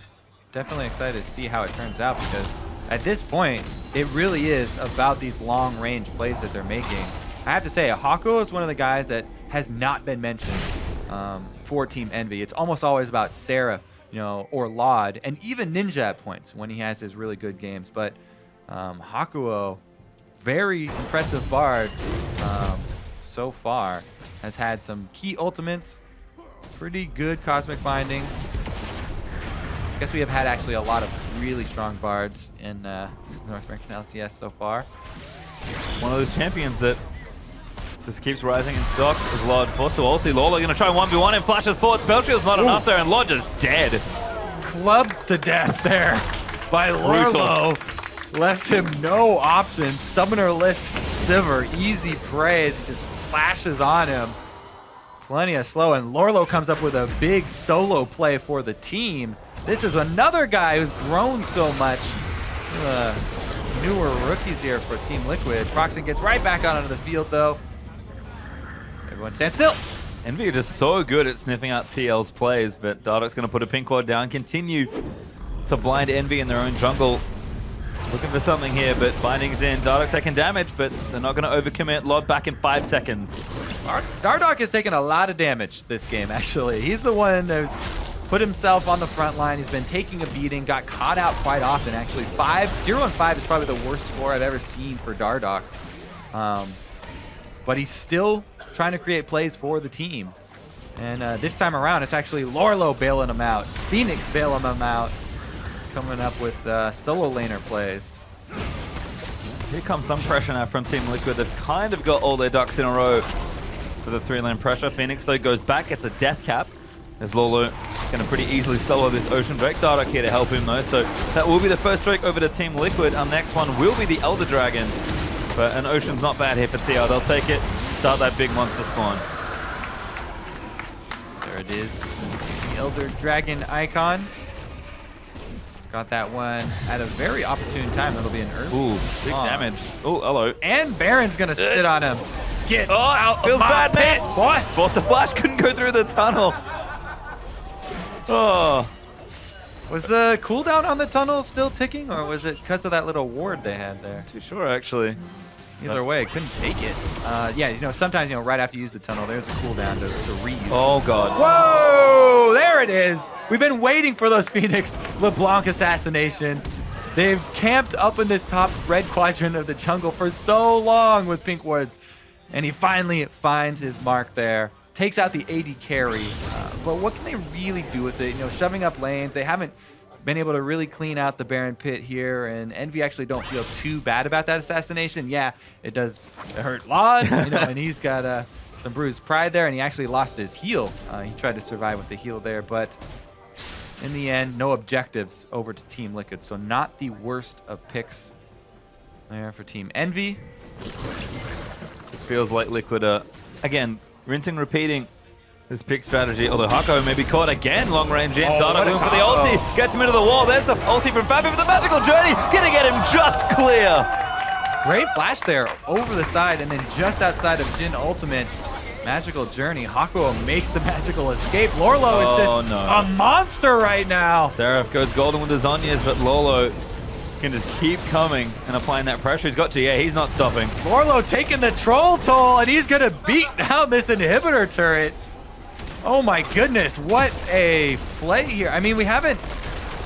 definitely excited to see how it turns out, because at this point, it really is about these long-range plays that they're making. I have to say, Hako is one of the guys that has not been mentioned for Team Envy. It's almost always about Seraph, or Laud, and even Ninja at points when he has his really good games. But Hakuo, very impressive bard so far, has had some key ultimates, pretty good cosmic bindings. I guess we have had actually a lot of really strong bards in North American LCS so far. One of those champions that just keeps rising in stock is Lod. Forced to ulti. Lola going to try 1v1 and flashes forward. Spellshield's not enough there, and Lod just dead. Clubbed to death there by Lorlo. Left him no options. Summonerless Sivir, easy prey as he just flashes on him. Plenty of slow, and Lorlo comes up with a big solo play for the team. This is another guy who's grown so much. Newer rookies here for Team Liquid. Proxen gets right back out onto the field, though. Everyone stand still. Envy are just so good at sniffing out TL's plays, but Dardoch's going to put a pink ward down, continue to blind Envy in their own jungle. Looking for something here, but binding's in. Dardoch taking damage, but they're not going to overcommit. Lod back in 5 seconds. Dardoch has taken a lot of damage this game, actually. He's the one who's put himself on the front line. He's been taking a beating, got caught out quite often, actually. 0-5 is probably the worst score I've ever seen for Dardoch. But he's still trying to create plays for the team. And this time around, it's actually Lorlo bailing him out. Phoenix bailing him out. Coming up with solo laner plays. Here comes some pressure now from Team Liquid. They've kind of got all their ducks in a row for the 3-lane pressure. Phoenix, though, goes back. It's a death cap. As Lolo going to pretty easily solo this Ocean Drake. Dardoch here to help him, though. So that will be the first Drake over to Team Liquid. Our next one will be the Elder Dragon. But an Ocean's not bad here for TL. They'll take it. Start that big monster spawn. There it is. The Elder Dragon icon. Got that one at a very opportune time. That'll be an early. Ooh, big damage. Oh, hello. And Baron's going to sit on him. Get out feels of my bad, man. What? Forced a flash, couldn't go through the tunnel. Oh. Was the cooldown on the tunnel still ticking, or was it because of that little ward they had there? Too sure, actually. Either way, couldn't take it. Yeah, sometimes, right after you use the tunnel, there's a cooldown to reuse. Oh, God. Whoa! There it is. We've been waiting for those Phoenix LeBlanc assassinations. They've camped up in this top red quadrant of the jungle for so long with pink wards. And he finally finds his mark there. Takes out the AD carry. But what can they really do with it? Shoving up lanes. They haven't been able to really clean out the Baron pit here, and Envy actually don't feel too bad about that assassination. Yeah, it does hurt Laud, and he's got some bruised pride there, and he actually lost his heal. He tried to survive with the heal there, but in the end, no objectives over to Team Liquid, so not the worst of picks there for Team Envy. This feels like Liquid again, rinsing, repeating this pick strategy, although Hako may be caught again, long range in. Dardoch looking for the ulti, gets him into the wall. There's the ulti from Fabi for the magical journey, gonna get him just clear. Great flash there over the side, and then just outside of Jhin ultimate, magical journey. Hako makes the magical escape. Lorlo is just a monster right now. Seraph goes golden with the Zhonya's, but Lolo can just keep coming and applying that pressure. He's got GA, he's not stopping. Lorlo taking the troll toll, and he's gonna beat down this inhibitor turret. Oh my goodness, what a play here. I mean,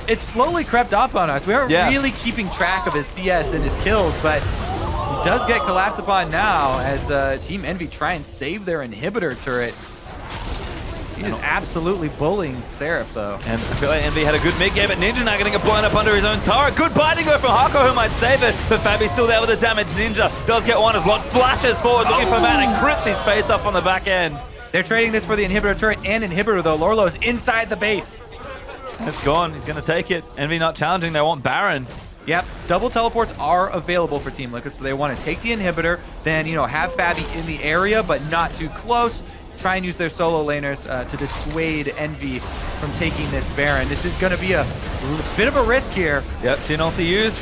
it's slowly crept up on us. We aren't really keeping track of his CS and his kills, but he does get collapsed upon now as Team Envy try and save their inhibitor turret. He's absolutely bullying Seraph, though. And I feel like Envy had a good mid-game, but Ninja now going to get blown up under his own turret. Good biting though from Hako, who might save it, but Fabi's still there with the damage. Ninja does get one as Lot flashes forward, looking for man, and crits his face up on the back end. They're trading this for the inhibitor turret and inhibitor, though. Lorlo's inside the base. It's gone. He's going to take it. Envy not challenging. They want Baron. Yep, double teleports are available for Team Liquid, so they want to take the inhibitor, then, you know, have Fabi in the area, but not too close. Try and use their solo laners to dissuade Envy from taking this Baron. This is going to be a bit of a risk here. Yep, Jin ulti used.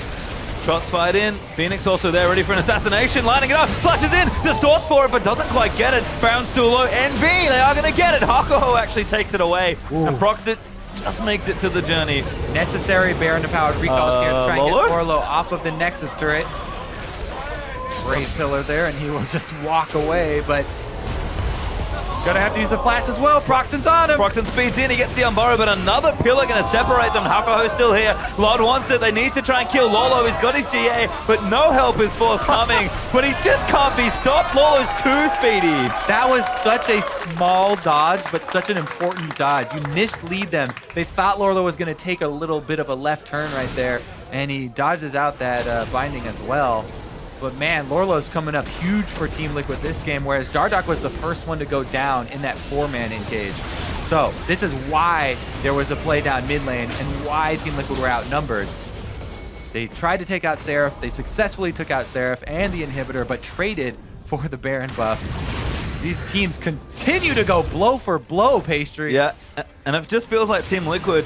Shots fired in. Phoenix also there, ready for an assassination. Lining it up, flashes in, distorts for it, but doesn't quite get it. Baron's still low. Envy, they are going to get it. Hakuho actually takes it away. Ooh. And Proxit just makes it to the journey. Necessary Baron to powered recalls here to try and Lolo? get Lorlo off of the Nexus turret. Great pillar there, and he will just walk away, but gonna have to use the flash as well. Proxon's on him. Proxon speeds in, he gets the Unburrow, but another pillar gonna separate them. Hakuho's still here. Lod wants it, they need to try and kill Lolo. He's got his GA, but no help is forthcoming. But he just can't be stopped. Lolo's too speedy. That was such a small dodge, but such an important dodge. You mislead them. They thought Lorlo was gonna take a little bit of a left turn right there, and he dodges out that binding as well. But man, Lorlo's coming up huge for Team Liquid this game, whereas Dardoch was the first one to go down in that 4-man engage. So this is why there was a play down mid lane and why Team Liquid were outnumbered. They tried to take out Seraph. They successfully took out Seraph and the inhibitor, but traded for the Baron buff. These teams continue to go blow for blow, Pastry. Yeah, and it just feels like Team Liquid,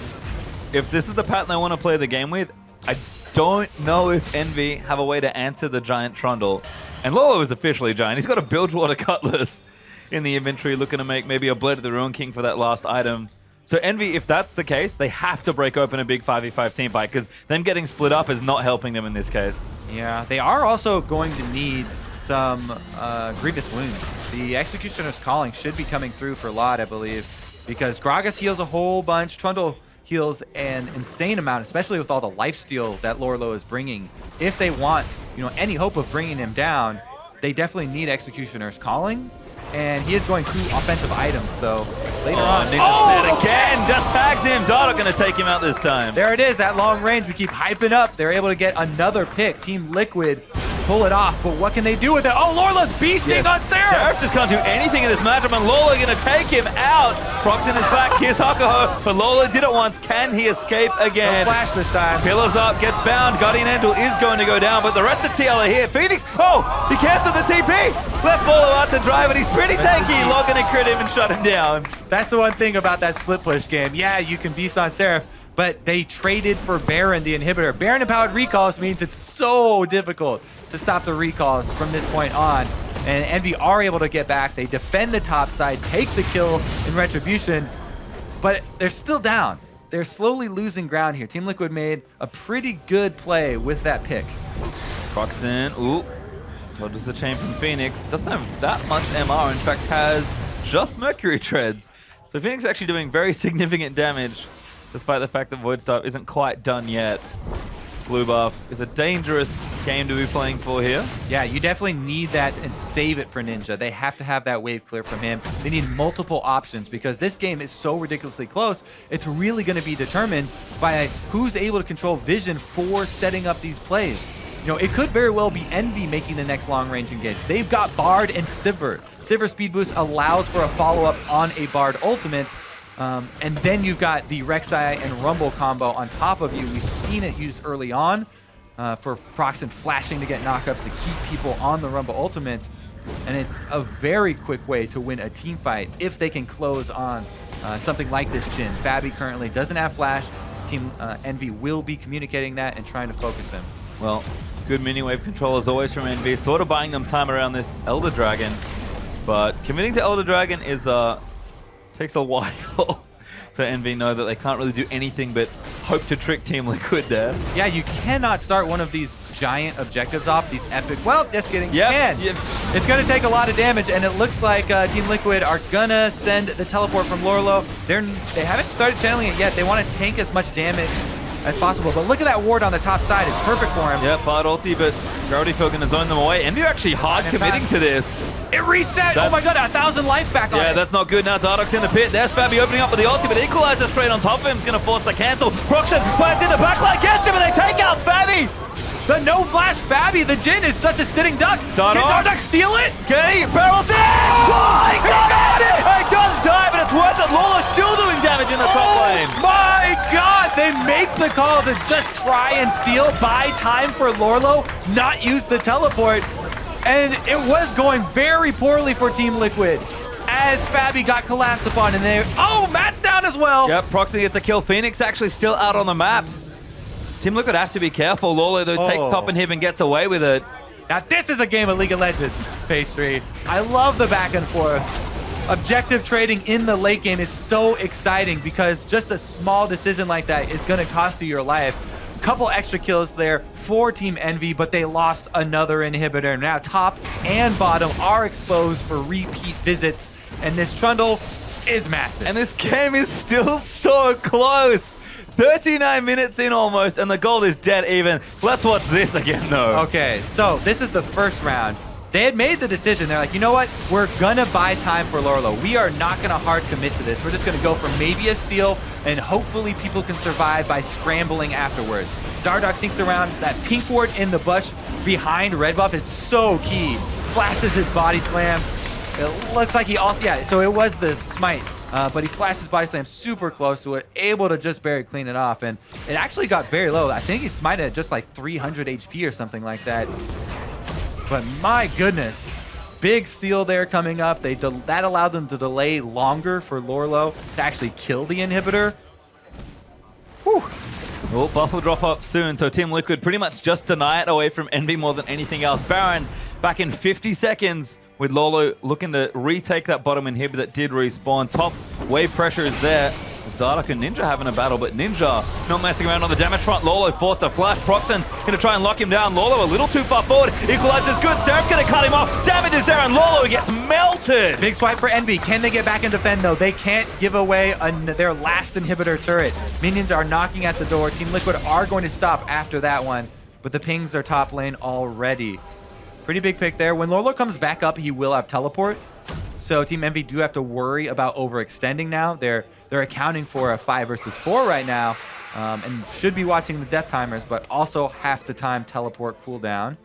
if this is the pattern they want to play the game with, I don't know if Envy have a way to answer the giant Trundle. And Lolo is officially giant. He's got a Bilgewater Cutlass in the inventory, looking to make maybe a Blade of the Ruin King for that last item. So Envy, if that's the case, they have to break open a big 5v5 team fight, because them getting split up is not helping them in this case. Yeah, they are also going to need some Grievous Wounds. The Executioner's Calling should be coming through for Lod, I believe, because Gragas heals a whole bunch. Trundle heals an insane amount, especially with all the lifesteal that Lorlo is bringing. If they want, you know, any hope of bringing him down, they definitely need Executioner's Calling, and he is going through offensive items, so later on. Ninja's again, just tags him. Dardoch gonna take him out this time. There it is, that long range we keep hyping up. They're able to get another pick. Team Liquid pull it off, but what can they do with it? Oh, Lorlo's beasting on Seraph! Seraph just can't do anything in this matchup, and Lolo gonna take him out. Proxon is back, here's Hakuho, but Lolo did it once. Can he escape again? No flash this time. Pillars up, gets bound. Guardian Angel is going to go down, but the rest of TL are here. Phoenix, oh, he canceled the TP. Left Lolo out to dry, but he's pretty tanky. Log gonna crit him and shut him down. That's the one thing about that split push game. Yeah, you can beast on Seraph, but they traded for Baron, the inhibitor. Baron empowered recalls means it's so difficult to stop the recalls from this point on. And Envy are able to get back. They defend the top side, take the kill in retribution, but they're still down. They're slowly losing ground here. Team Liquid made a pretty good play with that pick. Proxon, ooh, what does the chain from Phoenix? Doesn't have that much MR, in fact has just Mercury Treads. So Phoenix actually doing very significant damage, despite the fact that Void Staff isn't quite done yet. Blue buff is a dangerous game to be playing for here. Yeah, you definitely need that and save it for Ninja. They have to have that wave clear from him. They need multiple options because this game is so ridiculously close. It's really going to be determined by who's able to control vision for setting up these plays. You know, it could very well be Envy making the next long-range engage. They've got Bard and Sivir. Sivir speed boost allows for a follow-up on a Bard ultimate. And then you've got the Rek'Sai and Rumble combo on top of you. We've seen it used early on for Proxon flashing to get knockups to keep people on the Rumble ultimate. And it's a very quick way to win a team fight if they can close on something like this Jhin. Fabi currently doesn't have flash. Team Envy will be communicating that and trying to focus him. Well, good mini wave control as always from Envy, sort of buying them time around this Elder Dragon. But committing to Elder Dragon is takes a while to Envy know that they can't really do anything but hope to trick Team Liquid there. Yeah, you cannot start one of these giant objectives off, these epic, well, just kidding, you can. It's going to take a lot of damage, and it looks like Team Liquid are going to send the teleport from Lorlo. They haven't started channeling it yet. They want to tank as much damage as possible. But look at that ward on the top side. It's perfect for him. Yeah, Bard ulti, but Gravity Field going to zone them away. Envy are actually hard committing to this. It reset. Oh my god, 1,000 life back on it. Yeah, that's not good. Now Dardock's in the pit. There's Fabi opening up with the ulti, but Equalizer straight on top of him is going to force the cancel. Proxen plants in the backline, gets him, and they take out Fabi. The no flash Fabi, the Jhin is such a sitting duck. Dardock. Can Dardock steal it? Okay, barrels in! Oh, he got it! It does die, but it's worth it. Lolo's still doing damage in the top lane. My god, they make the call to just try and steal, buy time for Lorlo, not use the teleport. And it was going very poorly for Team Liquid as Fabi got collapsed upon, and they... Oh, Matt's down as well! Yep, Proxy gets a kill. Phoenix actually still out on the map. Team Liquid have to be careful. Lolo, though, takes top inhib and gets away with it. Now, this is a game of League of Legends, Pastry. I love the back and forth. Objective trading in the late game is so exciting because just a small decision like that is going to cost you your life. A couple extra kills there for Team Envy, but they lost another inhibitor. Now, top and bottom are exposed for repeat visits, and this Trundle is massive. And this game is still so close. 39 minutes in almost, and the gold is dead even. Let's watch this again, though. Okay, so this is the first round. They had made the decision. They're like, you know what? We're gonna buy time for Lorlo. We are not gonna hard commit to this. We're just gonna go for maybe a steal, and hopefully people can survive by scrambling afterwards. Dardock sinks around. That pink ward in the bush behind red buff is so key. Flashes his body slam. It looks like he also, yeah, so it was the smite. But he flashed his body slam super close to it, able to just barely clean it off. And it actually got very low. I think he smited at just like 300 HP or something like that. But my goodness, big steal there coming up. That allowed them to delay longer for Lorlo to actually kill the inhibitor. Whew. Well, buff will drop up soon, so Team Liquid pretty much just deny it away from Envy more than anything else. Baron back in 50 seconds with Lolo looking to retake that bottom inhibitor that did respawn. Top wave pressure is there. Dardock and Ninja having a battle, but Ninja not messing around on the damage front. Lolo forced a flash. Proxen going to try and lock him down. Lolo a little too far forward. Equalizer's good. Seraph's going to cut him off. Damage is there, and Lolo gets melted. Big swipe for Envy. Can they get back and defend, though? They can't give away their last inhibitor turret. Minions are knocking at the door. Team Liquid are going to stop after that one, but the pings are top lane already. Pretty big pick there. When Lolo comes back up, he will have teleport. So Team Envy do have to worry about overextending now. They're accounting for a 5 versus 4 right now, and should be watching the death timers, but also half the time teleport cooldown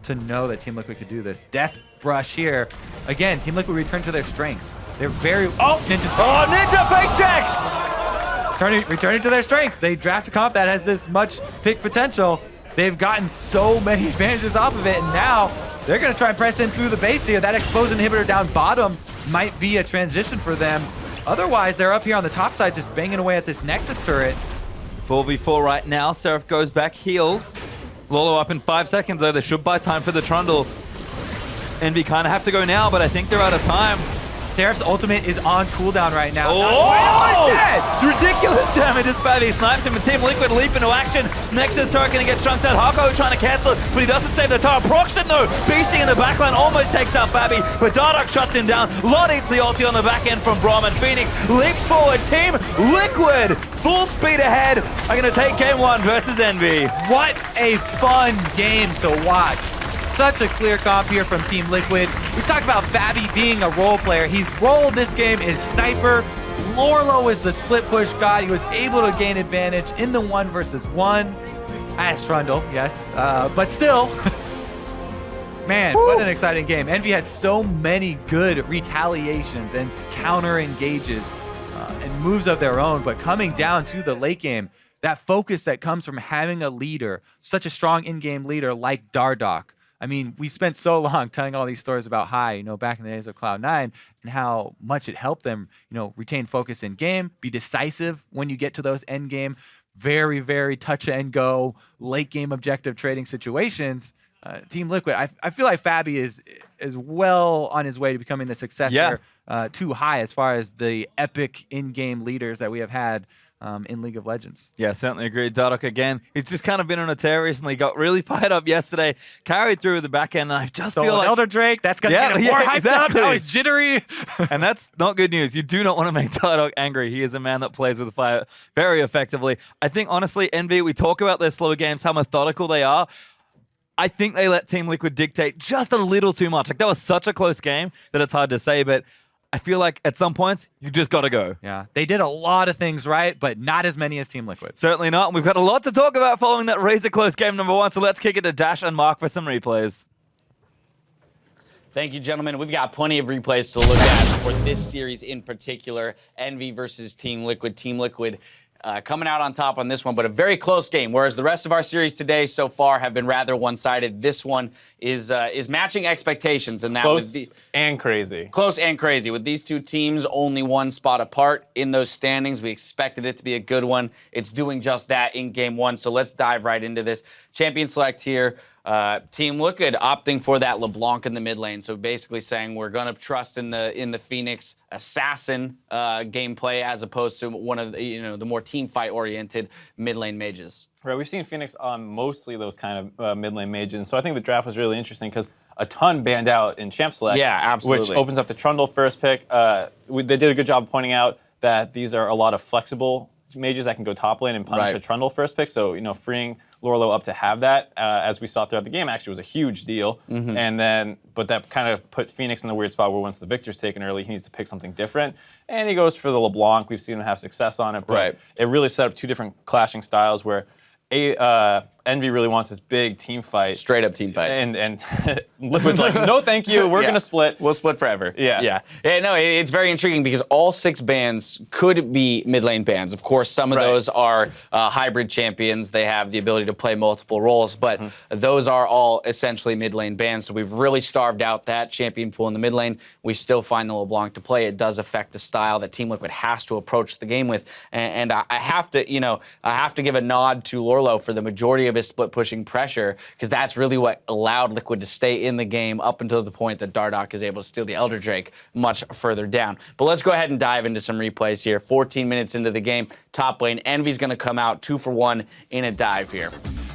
to know that Team Liquid could do this. Death brush here. Again, Team Liquid return to their strengths. They're very... Oh, Ninja's... Oh, Ninja face checks! Returning to their strengths. They draft a comp that has this much pick potential. They've gotten so many advantages off of it, and now they're going to try and press in through the base here. That exposed inhibitor down bottom might be a transition for them. Otherwise, they're up here on the top side just banging away at this Nexus turret. 4v4 right now. Seraph goes back, heals. Lolo up in 5 seconds, though. They should buy time for the Trundle. Envy kind of have to go now, but I think they're out of time. Seraph's ultimate is on cooldown right now. Oh! It's ridiculous damage. It's Fabi sniped him, and Team Liquid leap into action. Nexus turret going to get chunked out. Hako trying to cancel it, but he doesn't save the tower. Proxen, though, beasting in the backline, almost takes out Fabi, but Dardock shuts him down. Lot eats the ulti on the back end from Braum, and Phoenix leaps forward. Team Liquid, full speed ahead, are going to take game 1 versus Envy. What a fun game to watch. Such a clear comp here from Team Liquid. We talked about Fabi being a role player. His role this game is sniper. Lorlo is the split push god. He was able to gain advantage in the 1 versus 1. As Trundle, yes. But still, man, what an exciting game. Envy had so many good retaliations and counter engages and moves of their own, but coming down to the late game, that focus that comes from having a leader, such a strong in-game leader like Dardock. I mean, we spent so long telling all these stories about High, back in the days of Cloud9, and how much it helped them, retain focus in game, be decisive when you get to those end game, very, very touch and go, late game objective trading situations. Team Liquid, I feel like Fabi is well on his way to becoming the successor to High as far as the epic in-game leaders that we have had in League of Legends. Yeah, certainly agree. Dardoch again. He's just kind of been on a tear recently. Got really fired up yesterday. Carried through the back end. And I just feel like Elder Drake, that's going to get him more hyped up. Now he's jittery. And that's not good news. You do not want to make Dardoch angry. He is a man that plays with fire very effectively. I think, honestly, Envy, we talk about their slow games, how methodical they are. I think they let Team Liquid dictate just a little too much. Like, that was such a close game that it's hard to say, but I feel like at some points, you just got to go. Yeah, they did a lot of things right, but not as many as Team Liquid. Certainly not. And we've got a lot to talk about following that razor-close game number 1, so let's kick it to Dash and Mark for some replays. Thank you, gentlemen. We've got plenty of replays to look at for this series in particular. Envy versus Team Liquid. Team Liquid coming out on top on this one, but a very close game, whereas the rest of our series today so far have been rather one-sided. This one is matching expectations, and that was close and crazy. Close and crazy. With these two teams only one spot apart in those standings, we expected it to be a good one. It's doing just that in game 1, so let's dive right into this. Champion select here. Team Liquid opting for that LeBlanc in the mid lane, so basically saying we're gonna trust in the Phoenix assassin gameplay as opposed to one of the more team fight oriented mid lane mages. Right, we've seen Phoenix on mostly those kind of mid lane mages, so I think the draft was really interesting because a ton banned out in Champ Select. Yeah, absolutely. Which opens up the Trundle first pick. They did a good job of pointing out that these are a lot of flexible mages that can go top lane and punish a Trundle first pick, so freeing Lorlo up to have that, as we saw throughout the game, actually was a huge deal. But that kind of put Phoenix in the weird spot where once the Victor's taken early, he needs to pick something different. And he goes for the LeBlanc. We've seen him have success on it, but it really set up two different clashing styles where Envy really wants this big team fight. Straight up team fights. And Liquid's like, no thank you, we're going to split. We'll split forever. Yeah. No, it's very intriguing because all 6 bans could be mid lane bans. Of course, some of those are hybrid champions. They have the ability to play multiple roles, but those are all essentially mid lane bans. So we've really starved out that champion pool in the mid lane. We still find the LeBlanc to play. It does affect the style that Team Liquid has to approach the game with. And I have to give a nod to Lorlo for the majority of his split pushing pressure, because that's really what allowed Liquid to stay in the game up until the point that Dardoch is able to steal the Elder Drake much further down. But let's go ahead and dive into some replays here. 14 minutes into the game, top lane, Envy's going to come out 2 for 1 in a dive here.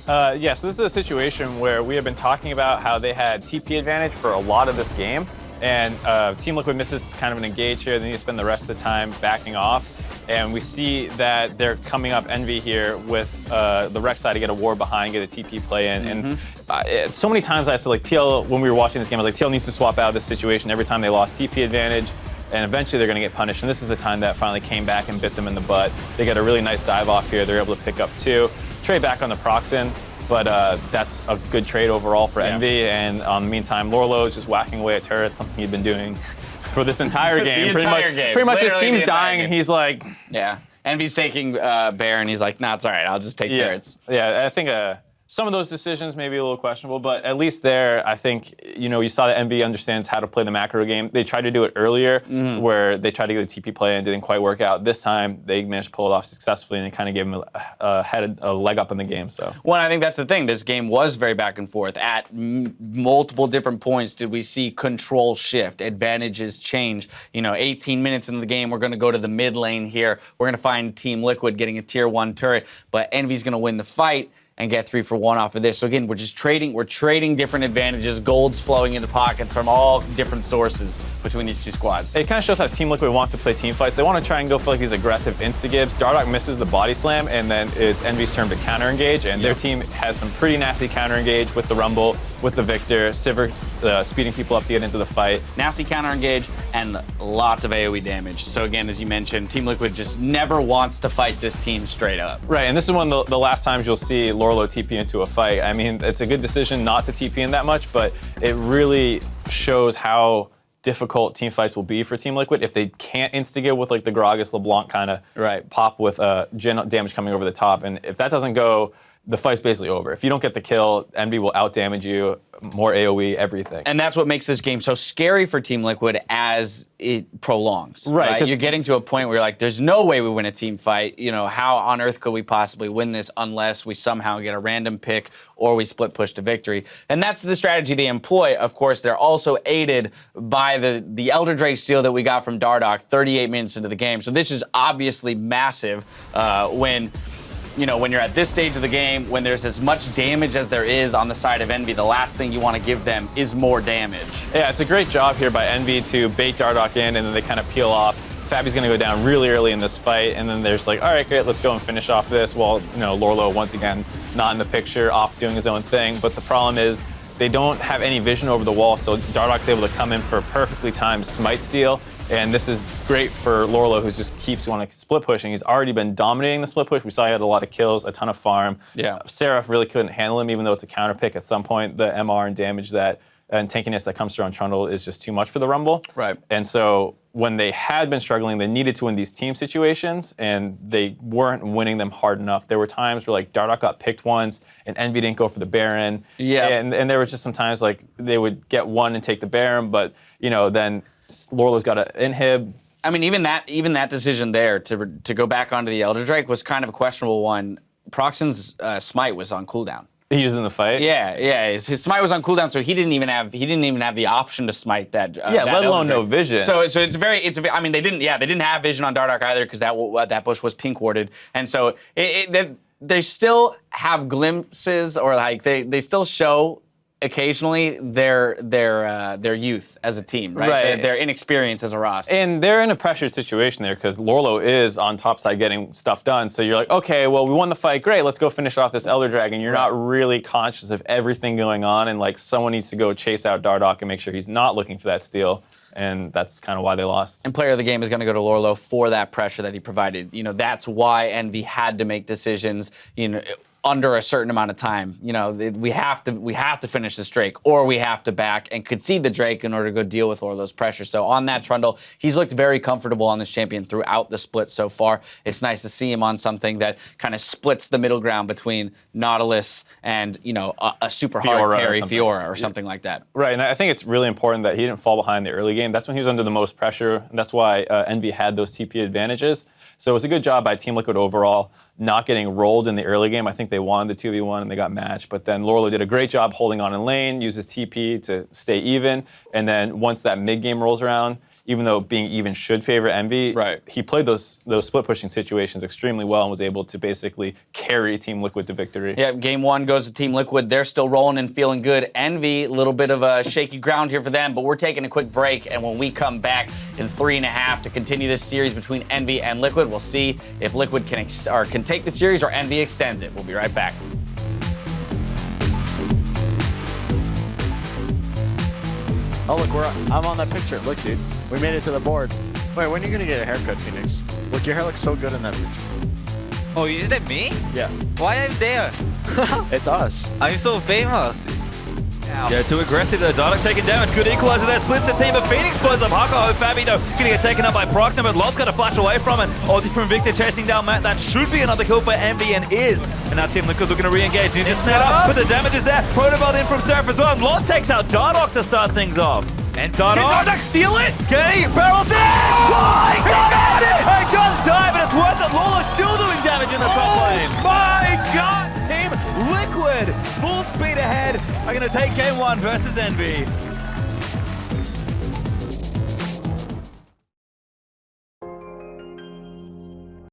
So this is a situation where we have been talking about how they had TP advantage for a lot of this game, and Team Liquid misses kind of an engage here. They need to spend the rest of the time backing off. And we see that they're coming up Envy here with the Rex side to get a war behind, get a TP play in. And so many times I said, like, TL, when we were watching this game, I was like, TL needs to swap out of this situation every time they lost TP advantage. And eventually they're going to get punished. And this is the time that finally came back and bit them in the butt. They get a really nice dive off here. They're able to pick up 2. Trade back on the Proxen. But that's a good trade overall for Envy. And in the meantime, Lorlo is just whacking away at turrets, something he'd been doing for this entire game. Pretty much his team's dying, and he's like... Yeah. Envy's taking Bear, and he's like, nah, it's all right. I'll just take turrets. Yeah, I think some of those decisions may be a little questionable, but at least there, I think, you saw that Envy understands how to play the macro game. They tried to do it earlier, where they tried to get a TP play and it didn't quite work out. This time, they managed to pull it off successfully, and it kind of gave them a leg up in the game. So, well, I think that's the thing. This game was very back and forth. At multiple different points did we see control shift, advantages change. 18 minutes into the game, we're going to go to the mid lane here. We're going to find Team Liquid getting a tier 1 turret, but Envy's going to win the fight and get 3 for 1 off of this. So again, we're trading different advantages. Gold's flowing into pockets from all different sources between these two squads. It kind of shows how Team Liquid wants to play team fights. They want to try and go for like these aggressive insta-gives. Dardoch misses the body slam, and then it's Envy's turn to counter engage, and their team has some pretty nasty counter engage with the Rumble, with the Victor, Sivir speeding people up to get into the fight. Nasty counter engage and lots of AoE damage. So again, as you mentioned, Team Liquid just never wants to fight this team straight up. Right, and this is one of the last times you'll see Lorlo TP into a fight. I mean, it's a good decision not to TP in that much, but it really shows how difficult team fights will be for Team Liquid if they can't instigate with like the Gragas LeBlanc kind of pop with damage coming over the top. And if that doesn't go the fight's basically over. If you don't get the kill, Envy will outdamage you, more AoE, everything. And that's what makes this game so scary for Team Liquid as it prolongs. Right. You're getting to a point where you're like, there's no way we win a team fight. You know, how on earth could we possibly win this unless we somehow get a random pick or we split push to victory? And that's the strategy they employ. Of course, they're also aided by the Elder Drake steal that we got from Dardoch 38 minutes into the game. So this is obviously massive when you're at this stage of the game, when there's as much damage as there is on the side of Envy, the last thing you want to give them is more damage. Yeah, it's a great job here by Envy to bait Dardoch in, and then they kind of peel off. Fabi's going to go down really early in this fight, and then there's like, all right, great, let's go and finish off this. Well, Lorlo, once again, not in the picture, off doing his own thing. But the problem is they don't have any vision over the wall, so Dardoch's able to come in for a perfectly timed smite steal. And this is great for Lorlo, who just keeps wanting to split pushing. He's already been dominating the split push. We saw he had a lot of kills, a ton of farm. Yeah. Seraph really couldn't handle him, even though it's a counter pick at some point. The MR and damage and tankiness that comes through on Trundle is just too much for the Rumble. Right. And so when they had been struggling, they needed to win these team situations, and they weren't winning them hard enough. There were times where like Dardoch got picked once, and Envy didn't go for the Baron. Yeah. And there was just some times like they would get one and take the Baron, but then Lorlo's got an inhib. I mean, even that decision there to go back onto the Elder Drake was kind of a questionable one. Proxon's smite was on cooldown. He used in the fight. Yeah. His smite was on cooldown, so he didn't even have the option to smite that. Let alone no vision. So I mean, they didn't have vision on Dardoch either because that bush was pink warded, and so they still have glimpses, or like they still show occasionally their youth as a team, right? Their inexperience as a roster. And they're in a pressured situation there because Lorlo is on top side getting stuff done. So you're like, okay, well, we won the fight, great, let's go finish off this Elder Dragon. You're not really conscious of everything going on, and like someone needs to go chase out Dardoch and make sure he's not looking for that steal. And that's kind of why they lost. And player of the game is going to go to Lorlo for that pressure that he provided. That's why Envy had to make decisions, under a certain amount of time. We have to finish this Drake, or we have to back and concede the Drake in order to go deal with Lorlo's pressure. So on that Trundle, he's looked very comfortable on this champion throughout the split so far. It's nice to see him on something that kind of splits the middle ground between Nautilus and a super hard carry Fiora or something like that. Right, and I think it's really important that he didn't fall behind in the early game. That's when he was under the most pressure, and that's why Envy had those TP advantages. So it was a good job by Team Liquid overall, not getting rolled in the early game. I think they won the 2v1 and they got matched, but then Lorlo did a great job holding on in lane, uses TP to stay even, and then once that mid game rolls around, even though being even should favor Envy, he played those split pushing situations extremely well and was able to basically carry Team Liquid to victory. Yeah, game one goes to Team Liquid. They're still rolling and feeling good. Envy, a little bit of a shaky ground here for them, but we're taking a quick break, and when we come back in 3.5 to continue this series between Envy and Liquid, we'll see if Liquid can take the series or Envy extends it. We'll be right back. Oh, look, I'm on that picture. Look, dude. We made it to the board. Wait, when are you going to get a haircut, Phoenix? Look, your hair looks so good in that picture. Oh, is that me? Yeah. Why am I there? It's us. I'm so famous. Yeah, too aggressive though. Dardoch taking damage. Good equalizer there. Splits the team, but Phoenix blows up Hako. Fabi though gonna get taken up by Proxima, but Lot's got to flash away from it. Ulti from Victor chasing down Matt. That should be another kill for Envy, and is. And now Team Liquid looking to re-engage. Ninja snare up, but the damage is there. Protobelt in from Seraph as well. And Lot takes out Dardoch to start things off. And Dardoch steal it? Can he? Barrels in! Oh, he got it! He does die, but it's worth it. Lolo's still doing damage in the top lane. My God! Team Liquid, full speed ahead, are going to take game one versus Envy.